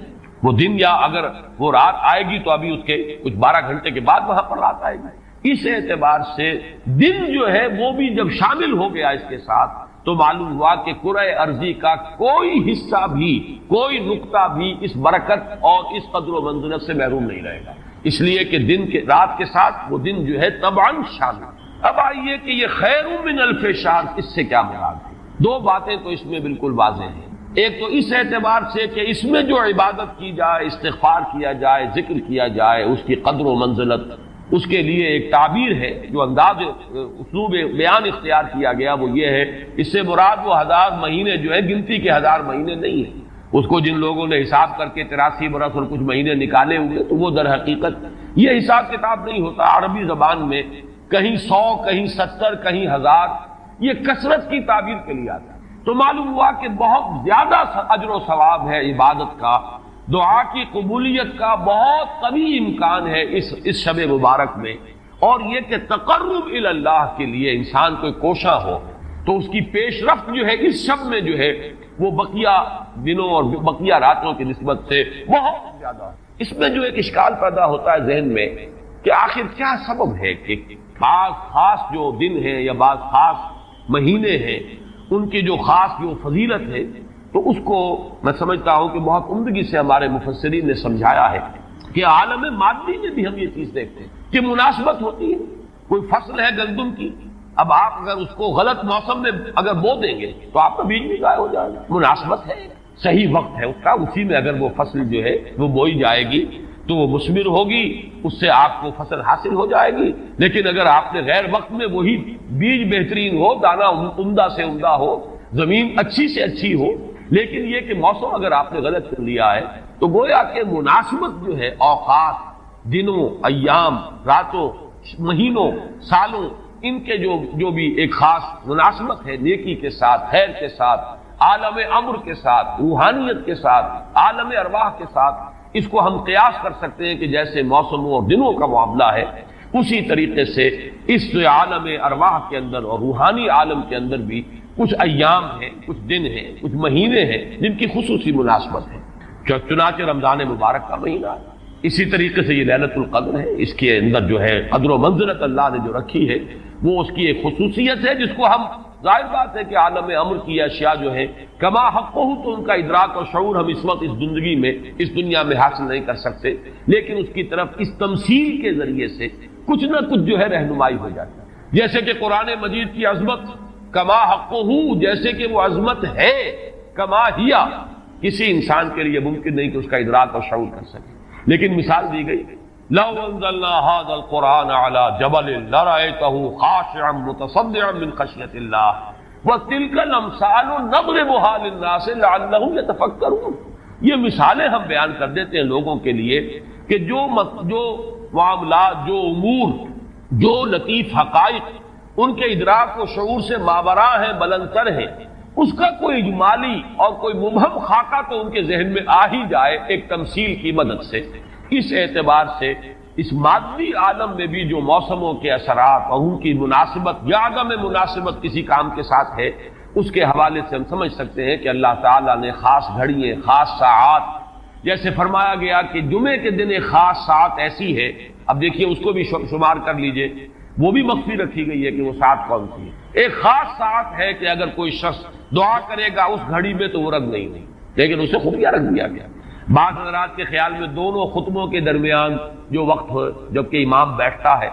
Speaker 1: وہ دن یا اگر وہ رات آئے گی تو ابھی اس کے کچھ 12 گھنٹے کے بعد وہاں پر رات آئے گی۔ اس اعتبار سے دن جو ہے وہ بھی جب شامل ہو گیا اس کے ساتھ تو معلوم ہوا کہ کرۂ ارضی کا کوئی حصہ بھی، کوئی نقطہ بھی اس برکت اور اس قدر و منزلت سے محروم نہیں رہے گا، اس لیے کہ دن کے رات کے ساتھ وہ دن جو ہے طبعاً شامل۔ اب آئیے کہ یہ خیر من الف شہر، اس سے کیا مراد ہے؟ دو باتیں تو اس میں بالکل واضح ہیں۔ ایک تو اس اعتبار سے کہ اس میں جو عبادت کی جائے، استغفار کیا جائے، ذکر کیا جائے، اس کی قدر و منزلت، اس کے لیے ایک تعبیر ہے، جو انداز اسلوب بیان اختیار کیا گیا وہ یہ ہے، اس سے مراد وہ 1000 مہینے جو ہے گنتی کے 1000 مہینے نہیں ہیں۔ اس کو جن لوگوں نے حساب کر کے 83 برس اور کچھ مہینے نکالے ہوئے تو وہ در حقیقت یہ حساب کتاب نہیں ہوتا۔ عربی زبان میں کہیں 100، کہیں 70، کہیں 1000، یہ کثرت کی تعبیر کے لیے آتا ہے۔ تو معلوم ہوا کہ بہت زیادہ اجر و ثواب ہے عبادت کا، دعا کی قبولیت کا بہت قوی امکان ہے اس شب مبارک میں، اور یہ کہ تقرب الی اللہ کے لیے انسان کوئی کوشاں ہو تو اس کی پیش رفت جو ہے اس شب میں جو ہے وہ بقیہ دنوں اور بقیہ راتوں کی نسبت سے بہت زیادہ ہے۔ اس میں جو ایک اشکال پیدا ہوتا ہے ذہن میں کہ آخر کیا سبب ہے کہ بعض خاص جو دن ہیں یا بعض خاص مہینے ہیں ان کی جو خاص جو فضیلت ہے، تو اس کو میں سمجھتا ہوں کہ بہت عمدگی سے ہمارے مفسرین نے سمجھایا ہے کہ عالم مادی میں بھی ہم یہ چیز دیکھتے ہیں کہ مناسبت ہوتی ہے۔ کوئی فصل ہے گندم کی، اب آپ اگر اس کو غلط موسم میں اگر بو دیں گے تو آپ کا بیج بھی ضائع ہو جائے گا۔ مناسبت ہے، صحیح وقت ہے اس کا، اسی میں اگر وہ فصل جو ہے وہ بوئی جائے گی تو وہ مثمر ہوگی، اس سے آپ کو فصل حاصل ہو جائے گی۔ لیکن اگر آپ نے غیر وقت میں وہی بیج بہترین ہو، دانہ عمدہ سے عمدہ ہو، زمین اچھی سے اچھی ہو، لیکن یہ کہ موسم اگر آپ نے غلط چن لیا ہے تو گویا کہ مناسبت جو ہے اوقات، دنوں، ایام، راتوں، مہینوں، سالوں، ان کے جو بھی ایک خاص مناسبت ہے نیکی کے ساتھ، خیر کے ساتھ، عالم امر کے ساتھ، روحانیت کے ساتھ، عالم ارواح کے ساتھ، اس کو ہم قیاس کر سکتے ہیں کہ جیسے موسموں اور دنوں کا معاملہ ہے، اسی طریقے سے اس عالم ارواح کے اندر اور روحانی عالم کے اندر بھی کچھ ایام ہیں، کچھ دن ہیں، کچھ مہینے ہیں جن کی خصوصی مناسبت ہے۔ چنانچہ رمضان مبارک کا مہینہ ہے، اسی طریقے سے یہ لیلۃ القدر ہے، اس کے اندر جو ہے قدر و منزلت اللہ نے جو رکھی ہے وہ اس کی ایک خصوصیت ہے جس کو ہم، ظاہر بات ہے کہ عالم امر کی اشیاء جو ہے کما حقہ، تو ان کا ادراک اور شعور ہم اس وقت اس زندگی میں، اس دنیا میں حاصل نہیں کر سکتے، لیکن اس کی طرف اس تمثیل کے ذریعے سے کچھ نہ کچھ جو ہے رہنمائی ہو جاتی ہے۔ جیسے کہ قرآن مجید کی عظمت کما حقہ، جیسے کہ وہ عظمت ہے، کما ہیا، کسی انسان کے لیے ممکن نہیں کہ اس کا ادراک اور شعور کر سکے، لیکن مثال دی گئی لو انزلنا هذا القرآن على جبل لرأيته خاشعا متصدعا من خشية الله وتلك الامثال نضربها للناس لعلهم يتفكرون. یہ مثالیں ہم بیان کر دیتے ہیں لوگوں کے لیے کہ جو معاملات، جو امور، جو لطیف حقائق ان کے ادراک و شعور سے ماوراء ہیں، بلند تر ہیں، اس کا کوئی اجمالی اور کوئی مبہم خاکہ تو ان کے ذہن میں آ ہی جائے ایک تمثیل کی مدد سے. اس اعتبار سے اس مادی عالم میں بھی جو موسموں کے اثرات اور ان کی مناسبت یا عدم مناسبت کسی کام کے ساتھ ہے، اس کے حوالے سے ہم سمجھ سکتے ہیں کہ اللہ تعالیٰ نے خاص گھڑیاں، خاص ساعات، جیسے فرمایا گیا کہ جمعے کے دن ایک خاص ساعت ایسی ہے، اب دیکھیے اس کو بھی شمار کر لیجئے، وہ بھی مخفی رکھی گئی ہے کہ وہ ساعت کون سی ہے. ایک خاص ساعت ہے کہ اگر کوئی شخص دعا کرے گا اس گھڑی میں تو وہ رنگ نہیں، لیکن اسے خفیہ رکھ دیا گیا. بعض حضرات کے خیال میں دونوں خطبوں کے درمیان جو وقت ہو جبکہ امام بیٹھتا ہے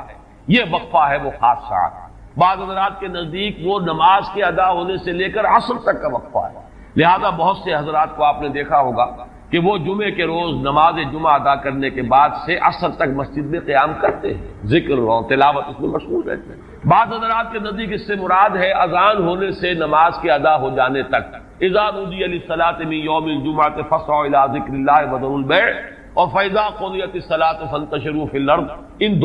Speaker 1: یہ وقفہ ہے وہ خاص ساعت. بعض حضرات کے نزدیک وہ نماز کے ادا ہونے سے لے کر عصر تک کا وقفہ ہے. لہذا بہت سے حضرات کو آپ نے دیکھا ہوگا کہ وہ جمعے کے روز نماز جمعہ ادا کرنے کے بعد سے عصر تک مسجد میں قیام کرتے ہیں، ذکر اور تلاوت اس میں مشغول رہتے ہیں. بعض حضرات کے نزدیک اس سے مراد ہے اذان ہونے سے نماز کے ادا ہو جانے تک. اذا نودی للصلاۃ من یوم الجمعۃ فاسعوا الی ذکر اللہ وذروا البیع اور فاذا قضیت الصلاۃ فانتشروا فی الارض. ان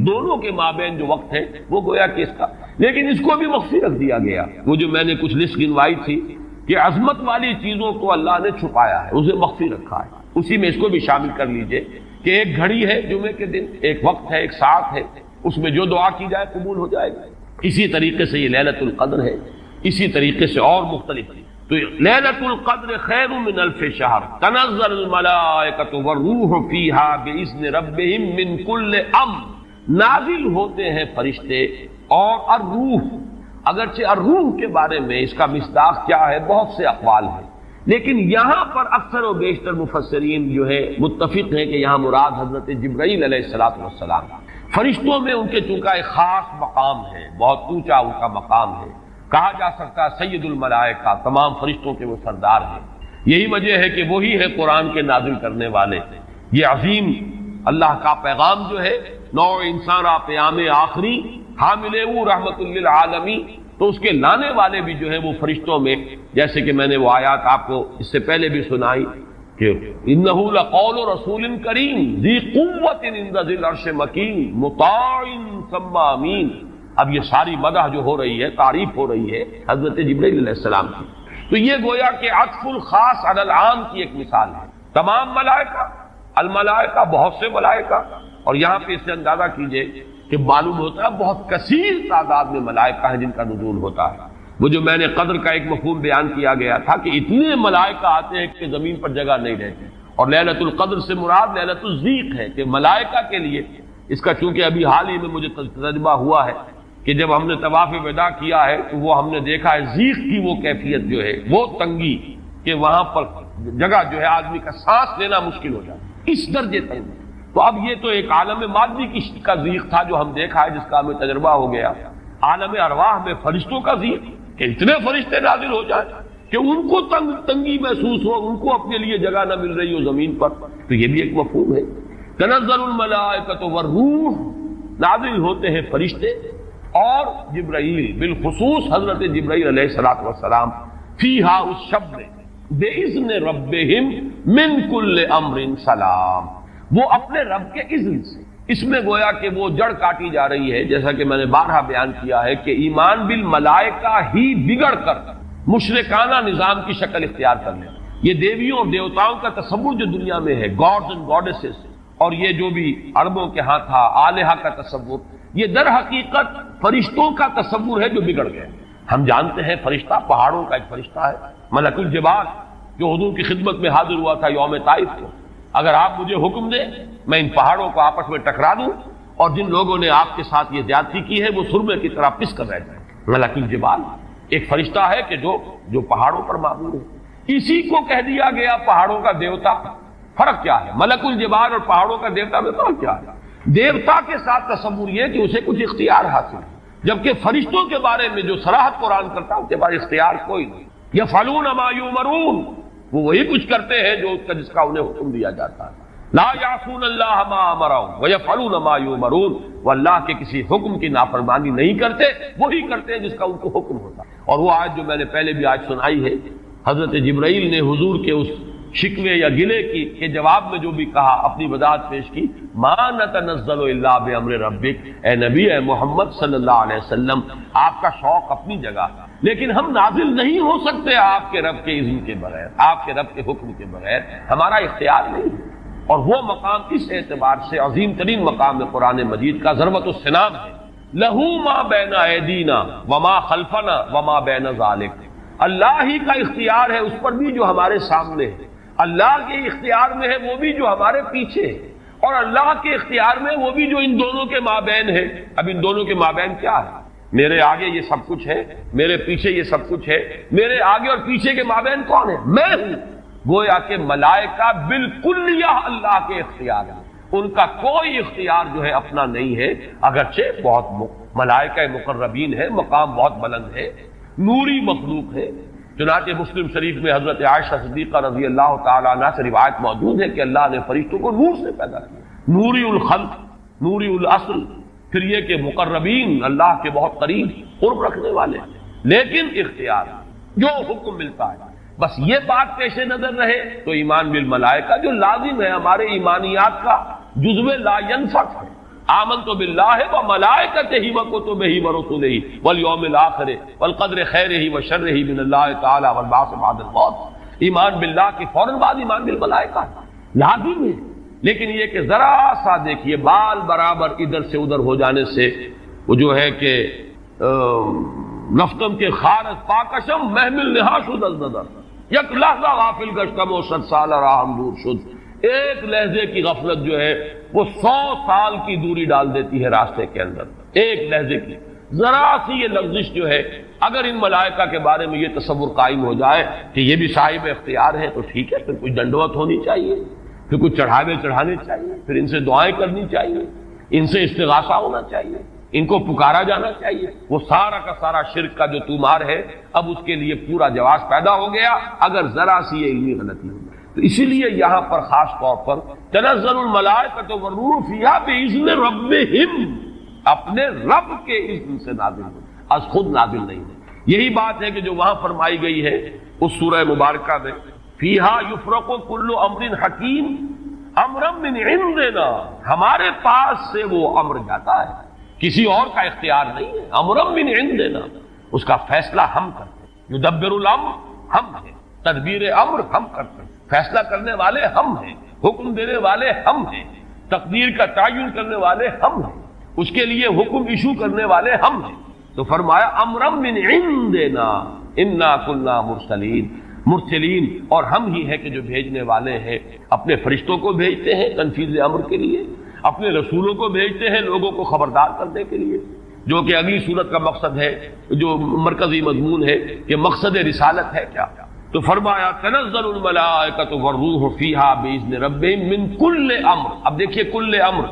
Speaker 1: دونوں کے مابین جو وقت ہے وہ گویا کہ اس کا، لیکن اس کو بھی مخفی رکھ دیا گیا. وہ جو میں نے کچھ لسٹ گنوائی تھی کہ عظمت والی چیزوں کو اللہ نے چھپایا ہے، اسے مخفی رکھا ہے، اسی میں اس کو بھی شامل کر لیجئے کہ ایک گھڑی ہے جمعے کے دن، ایک وقت ہے، ایک ساعت ہے، اس میں جو دعا کی جائے قبول ہو جائے گا. اسی طریقے سے یہ لیلۃ القدر ہے، اسی طریقے سے اور مختلف ہے. تو لیلۃ القدر خیر من الف شہر تنزل الملائکۃ والروح فیہا باذن ربہم من کل امر. نازل ہوتے ہیں فرشتے اور الروح. اگرچہ الروح کے بارے میں اس کا مصداق کیا ہے بہت سے اقوال ہیں، لیکن یہاں پر اکثر و بیشتر مفسرین جو ہے متفق ہیں کہ یہاں مراد حضرت جبرائیل علیہ السلام. فرشتوں میں ان کے چونکہ ایک خاص مقام ہے، بہت اونچا ان کا مقام ہے، کہا جا سکتا ہے سید الملائکہ، تمام فرشتوں کے وہ سردار ہیں. یہی وجہ ہے کہ وہی ہے قرآن کے نازل کرنے والے. یہ عظیم اللہ کا پیغام جو ہے نوع انسان پیام آخری حامل او رحمت للعالمین، تو اس کے لانے والے بھی جو ہے وہ فرشتوں میں، جیسے کہ میں نے وہ آیات آپ کو اس سے پہلے بھی سنائی کہ انہ لقول رسول کریم ذی قوت عند ذی العرش مکین مطاع ثم امین. اب یہ ساری مدح جو ہو رہی ہے، تعریف ہو رہی ہے حضرت جبرائیل علیہ السلام کی، تو یہ گویا کہ عطف الخاص علی العام کی ایک مثال ہے. تمام ملائکہ، الملائکہ بہت سے ملائکہ، اور یہاں پہ اس سے اندازہ کیجئے کہ معلوم ہوتا ہے بہت کثیر تعداد میں ملائکہ ہیں جن کا نزول ہوتا ہے. وہ جو میں نے قدر کا ایک مفہوم بیان کیا گیا تھا کہ اتنے ملائکہ آتے ہیں کہ زمین پر جگہ نہیں رہتی، اور لیلۃ القدر سے مراد لیلۃ الضیق ہے کہ ملائکہ کے لیے اس کا، چونکہ ابھی حال ہی میں مجھے تجربہ ہوا ہے کہ جب ہم نے طواف وداع کیا ہے تو وہ ہم نے دیکھا ہے ضیق کی وہ کیفیت جو ہے، وہ تنگی کہ وہاں پر جگہ جو ہے آدمی کا سانس لینا مشکل ہو جاتا ہے، اس درجے تنگی. تو اب یہ تو ایک عالم مادی کا ضیق تھا جو ہم دیکھا ہے، جس کا ہمیں تجربہ ہو گیا. عالم ارواح میں فرشتوں کا ضیق کہ اتنے فرشتے نازل ہو جائیں کہ ان کو تنگی محسوس ہو، ان کو اپنے لیے جگہ نہ مل رہی ہو زمین پر، تو یہ بھی ایک مفہوم ہے. تنزل الملائکۃ والروح، نازل ہوتے ہیں فرشتے اور جبرائیل، بالخصوص حضرت جبرائیل علیہ السلام، فیہا اس شب میں، بِإِذْنِ رَبِّهِمْ مِنْ كُلِّ أَمْرٍ سلام، وہ اپنے رب کے اذن سے. اس میں گویا کہ وہ جڑ کاٹی جا رہی ہے، جیسا کہ میں نے بارہا بیان کیا ہے کہ ایمان بالملائکہ ہی بگڑ کر مشرکانہ نظام کی شکل اختیار کر لیا. یہ دیویوں اور دیوتاؤں کا تصور جو دنیا میں ہے، گاڈز اینڈ گاڈیسز، اور یہ جو بھی عربوں کے ہاں تھا آلہہ کا تصور، یہ در حقیقت فرشتوں کا تصور ہے جو بگڑ گئے. ہم جانتے ہیں فرشتہ پہاڑوں کا ایک فرشتہ ہے، ملک الجبال، جو حضور کی خدمت میں حاضر ہوا تھا یوم طائف کو. اگر آپ مجھے حکم دیں میں ان پہاڑوں کو آپس میں ٹکرا دوں، اور جن لوگوں نے آپ کے ساتھ یہ زیادتی کی ہے وہ سرمے کی طرح پس کر رہ جائیں. ملک الجبال ایک فرشتہ ہے کہ جو پہاڑوں پر معمور ہے. اسی کو کہہ دیا گیا پہاڑوں کا دیوتا. فرق کیا ہے ملک الجبال اور پہاڑوں کا دیوتا میں؟ فرق کیا ہے؟ دیوتا کے ساتھ تصور یہ کہ اسے کچھ اختیار حاصل ہے، جبکہ فرشتوں کے بارے میں جو صراحت قرآن کرتا ہے اس کے بارے اختیار کوئی نہیں. یفعلون ما یؤمرون، وہ وہی کچھ کرتے ہیں جو جس کا انہیں حکم دیا جاتا ہے. لا یعصون اللہ ما امرهم ویفعلون ما یؤمرون، وہ اللہ کے کسی حکم کی نافرمانی نہیں کرتے، وہی کرتے ہیں جس کا ان کو حکم ہوتا ہے۔ اور وہ آیت جو میں نے پہلے بھی آج سنائی ہے، حضرت جبرائیل نے حضور کے اس شکوے یا گلے کی کے جواب میں جو بھی کہا، اپنی وضاحت پیش کی، ما نتنزل الا بامر ربک، اے نبی، اے محمد صلی اللہ علیہ وسلم، آپ کا شوق اپنی جگہ، لیکن ہم نازل نہیں ہو سکتے آپ کے رب کے اذن کے بغیر، آپ کے رب کے حکم کے بغیر، ہمارا اختیار نہیں ہے۔ اور وہ مقام اس اعتبار سے عظیم ترین مقام ہے قرآن مجید کا، ضربۃ السنام ہے، لہو ما بین ایدینا وما خلفنا وما بین ذالک، اللہ ہی کا اختیار ہے اس پر بھی جو ہمارے سامنے ہے، اللہ کے اختیار میں ہے وہ بھی جو ہمارے پیچھے ہے، اور اللہ کے اختیار میں وہ بھی جو ان دونوں کے مابین ہے۔ اب ان دونوں کے مابین کیا ہے؟ میرے آگے یہ سب کچھ ہے، میرے پیچھے یہ سب کچھ ہے، میرے آگے اور پیچھے کے مابین کون ہے؟ میں ہوں۔ گویا کہ ملائکہ بالکل اللہ کے اختیار ہے، ان کا کوئی اختیار جو ہے اپنا نہیں ہے، اگرچہ بہت ملائکہ مقربین ہے، مقام بہت بلند ہے، نوری مخلوق ہے۔ چنانچہ مسلم شریف میں حضرت عائشہ صدیقہ رضی اللہ تعالیٰ عنہ سے روایت موجود ہے کہ اللہ نے فرشتوں کو نور سے پیدا کیا، نوری الخلق، نوری الاصل، پھر یہ کہ مقربین، اللہ کے بہت قریب قرب رکھنے والے، لیکن اختیار جو حکم ملتا ہے، بس یہ بات پیش نظر رہے تو ایمان بالملائکہ جو لازم ہے ہمارے ایمانیات کا جزو لا ینفک ہے۔ آمنت باللہ وملائکتہ وکتبہ ورسلہ والیوم الآخر والقدر خیرہ وشرہ من اللہ تعالی والبعث بعد الموت۔ ایمان باللہ کے فوراً بعد ایمان بالملائکہ لازم ہے، لیکن یہ کہ ذرا سا دیکھیے بال برابر ادھر سے ادھر ہو جانے سے وہ جو ہے کہ رفتم کے خارج پاکشم محمل نہا شد از نظر، یک لحظہ غافل گشتم و 100 سال راہم دور شد، ایک لحظے کی غفلت جو ہے وہ 100 سال کی دوری ڈال دیتی ہے راستے کے اندر، ایک لحظے کی ذرا سی یہ لغزش جو ہے، اگر ان ملائکہ کے بارے میں یہ تصور قائم ہو جائے کہ یہ بھی صاحب اختیار ہے تو ٹھیک ہے، پھر کچھ دنڈوت ہونی چاہیے، پھر کچھ چڑھانے چاہیے، پھر ان سے دعائیں کرنی چاہیے، ان سے استغاثہ ہونا چاہیے، ان کو پکارا جانا چاہیے۔ وہ سارا کا سارا شرک کا جو تومار ہے اب اس کے لیے پورا جواز پیدا ہو گیا اگر ذرا سی یہ علمی غلطی ہو۔ تو اسی لیے یہاں پر خاص طور پر تنزل الملائکۃ والروح فیہا بإذن ربہم، اپنے رب کے اذن سے نازل ہو، از خود نازل نہیں ہے۔ یہی بات ہے کہ جو وہاں فرمائی گئی ہے اس سورہ مبارکہ میں، فیہا یفرق کل امر حکیم امرا من عندنا، ہمارے پاس سے وہ امر جاتا ہے، کسی اور کا اختیار نہیں ہے، امرا من عندنا، اس کا فیصلہ ہم کرتے ہیں، یدبر الامر ہم ہیں، تدبیر امر ہم کرتے ہیں، فیصلہ کرنے والے ہم ہیں، حکم دینے والے ہم ہیں، تقدیر کا تعین کرنے والے ہم ہیں، اس کے لیے حکم ایشو کرنے والے ہم ہیں۔ تو فرمایا امرا من عندنا انا کنا مرسلین، اور ہم ہی ہیں کہ جو بھیجنے والے ہیں، اپنے فرشتوں کو بھیجتے ہیں تنفیذ امر کے لیے، اپنے رسولوں کو بھیجتے ہیں لوگوں کو خبردار کرنے کے لیے، جو کہ اگلی صورت کا مقصد ہے، جو مرکزی مضمون ہے کہ مقصد رسالت ہے کیا۔ تو فرمایا تنزل الملائکۃ والروح فیہا باذن ربہم من کل امر۔ اب دیکھیے کل امر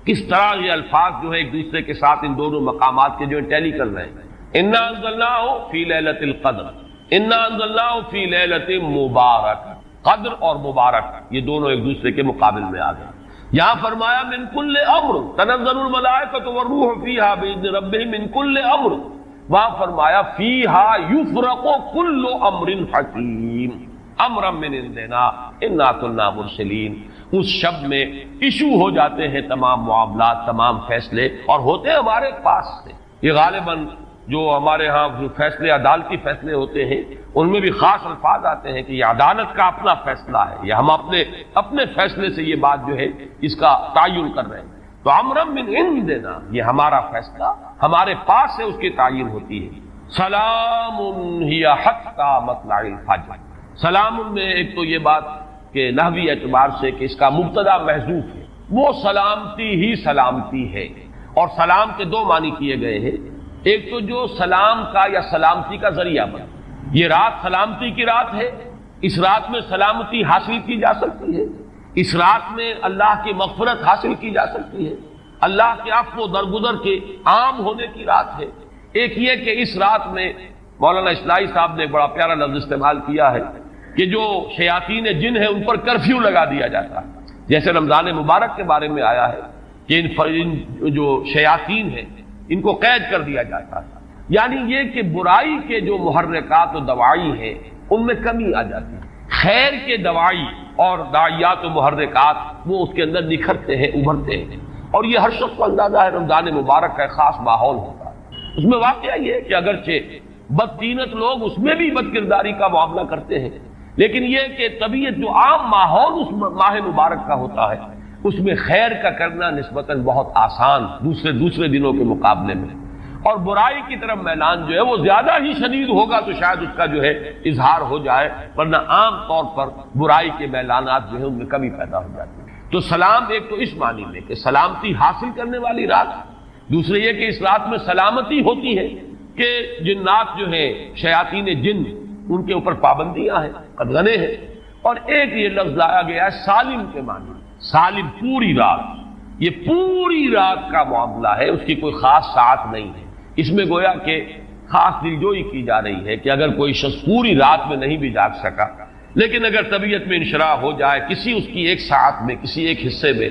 Speaker 1: کس طرح یہ الفاظ جو ہے ایک دوسرے کے ساتھ ان دونوں مقامات کے جو ٹیلی کر رہے ہیں۔ انا انزلناہ فی لیلۃ القدر، انا انزلناہ فی لیلۃ مبارک، قدر اور مبارک یہ دونوں ایک دوسرے کے مقابل میں آ گئے۔ یہاں فرمایا من کل امر، تنزل الملائکۃ والروح فیہا باذن ربہم من کل امر، وہاں فرمایا فیہا یفرق کل امر حکیم امرا من عندنا انا کنا مرسلین۔ اس شب میں ایشو ہو جاتے ہیں تمام معاملات، تمام فیصلے، اور ہوتے ہیں ہمارے پاس سے۔ یہ غالباً جو ہمارے ہاں جو فیصلے عدالتی فیصلے ہوتے ہیں ان میں بھی خاص الفاظ آتے ہیں کہ یہ عدالت کا اپنا فیصلہ ہے، یا ہم اپنے فیصلے سے یہ بات جو ہے اس کا تعین کر رہے ہیں۔ تو امرا من عندنا یہ ہمارا فیصلہ ہمارے پاس سے اس کی تعین ہوتی ہے۔ سلام ہی حتی مطلع الفجر، سلام میں ایک تو یہ بات کہ نحوی اعتبار سے کہ اس کا مبتدا محذوف ہے، وہ سلامتی ہی سلامتی ہے، اور سلام کے دو معنی کیے گئے ہیں، ایک تو جو سلام کا یا سلامتی کا ذریعہ بنا، یہ رات سلامتی کی رات ہے، اس رات میں سلامتی حاصل کی جا سکتی ہے، اس رات میں اللہ کی مغفرت حاصل کی جا سکتی ہے، اللہ کے عفو و درگزر کے عام ہونے کی رات ہے۔ ایک یہ کہ اس رات میں مولانا اصلاحی صاحب نے ایک بڑا پیارا لفظ استعمال کیا ہے کہ جو شیاطین جن ہیں ان پر کرفیو لگا دیا جاتا ہے، جیسے رمضان مبارک کے بارے میں آیا ہے کہ ان جو شیاطین ہیں ان کو قید کر دیا جاتا ہے، یعنی یہ کہ برائی کے جو محرکات و دوائی ہیں ان میں کمی آ جاتی ہے، خیر کے دوائی اور داعیات و محرکات وہ اس کے اندر نکھرتے ہیں، ابھرتے ہیں، اور یہ ہر شخص کو اندازہ ہے رمضان مبارک کا ایک خاص ماحول ہوتا ہے۔ اس میں واقعہ یہ ہے کہ اگرچہ بدطینت لوگ اس میں بھی بد کرداری کا معاملہ کرتے ہیں، لیکن یہ کہ طبیعت جو عام ماحول اس ماہ مبارک کا ہوتا ہے اس میں خیر کا کرنا نسبتاً بہت آسان دوسرے دنوں کے مقابلے میں، اور برائی کی طرف میلان جو ہے وہ زیادہ ہی شدید ہوگا تو شاید اس کا جو ہے اظہار ہو جائے، ورنہ عام طور پر برائی کے میلانات جو ہے ان میں کمی پیدا ہو جاتی ہے۔ تو سلام ایک تو اس معنی میں کہ سلامتی حاصل کرنے والی رات، دوسرے یہ کہ اس رات میں سلامتی ہوتی ہے کہ جنات جو ہیں شیاطین جن ان کے اوپر پابندیاں ہیں، قدغنے ہیں، اور ایک یہ لفظ لایا گیا ہے سالم کے معنی، سالم پوری رات، یہ پوری رات کا معاملہ ہے، اس کی کوئی خاص ساعت نہیں ہے۔ اس میں گویا کہ خاص دلجوئی کی جا رہی ہے کہ اگر کوئی شخص پوری رات میں نہیں بھی جاگ سکا، لیکن اگر طبیعت میں انشراح ہو جائے کسی اس کی ایک ساعت میں، کسی ایک حصے میں،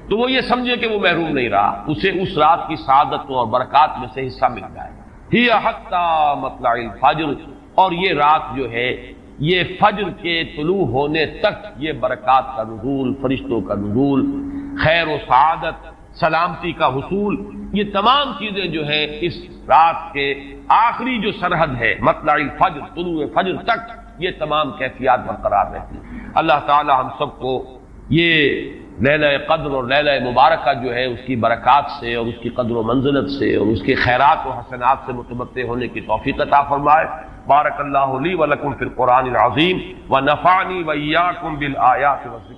Speaker 1: تو وہ یہ سمجھے کہ وہ محروم نہیں رہا، اسے اس رات کی سعادتوں اور برکات میں سے حصہ مل جائے۔ ہی حتی مطلع الفجر، اور یہ رات جو ہے یہ فجر کے طلوع ہونے تک یہ برکات کا نزول، فرشتوں کا نزول، خیر و سعادت، سلامتی کا حصول، یہ تمام چیزیں جو ہیں اس رات کے آخری جو سرحد ہے مطلع الفجر، طلوع فجر تک یہ تمام کیفیات برقرار رہتی ہیں۔ اللہ تعالی ہم سب کو یہ لیلہ قدر اور لیلہ مبارکہ جو ہے اس کی برکات سے اور اس کی قدر و منزلت سے اور اس کے خیرات و حسنات سے متمتع ہونے کی توفیق عطا فرمائے۔ بارک اللہ لی و لکم فی القرآن العظیم ونفعنی و ایاکم بالآیات والذکر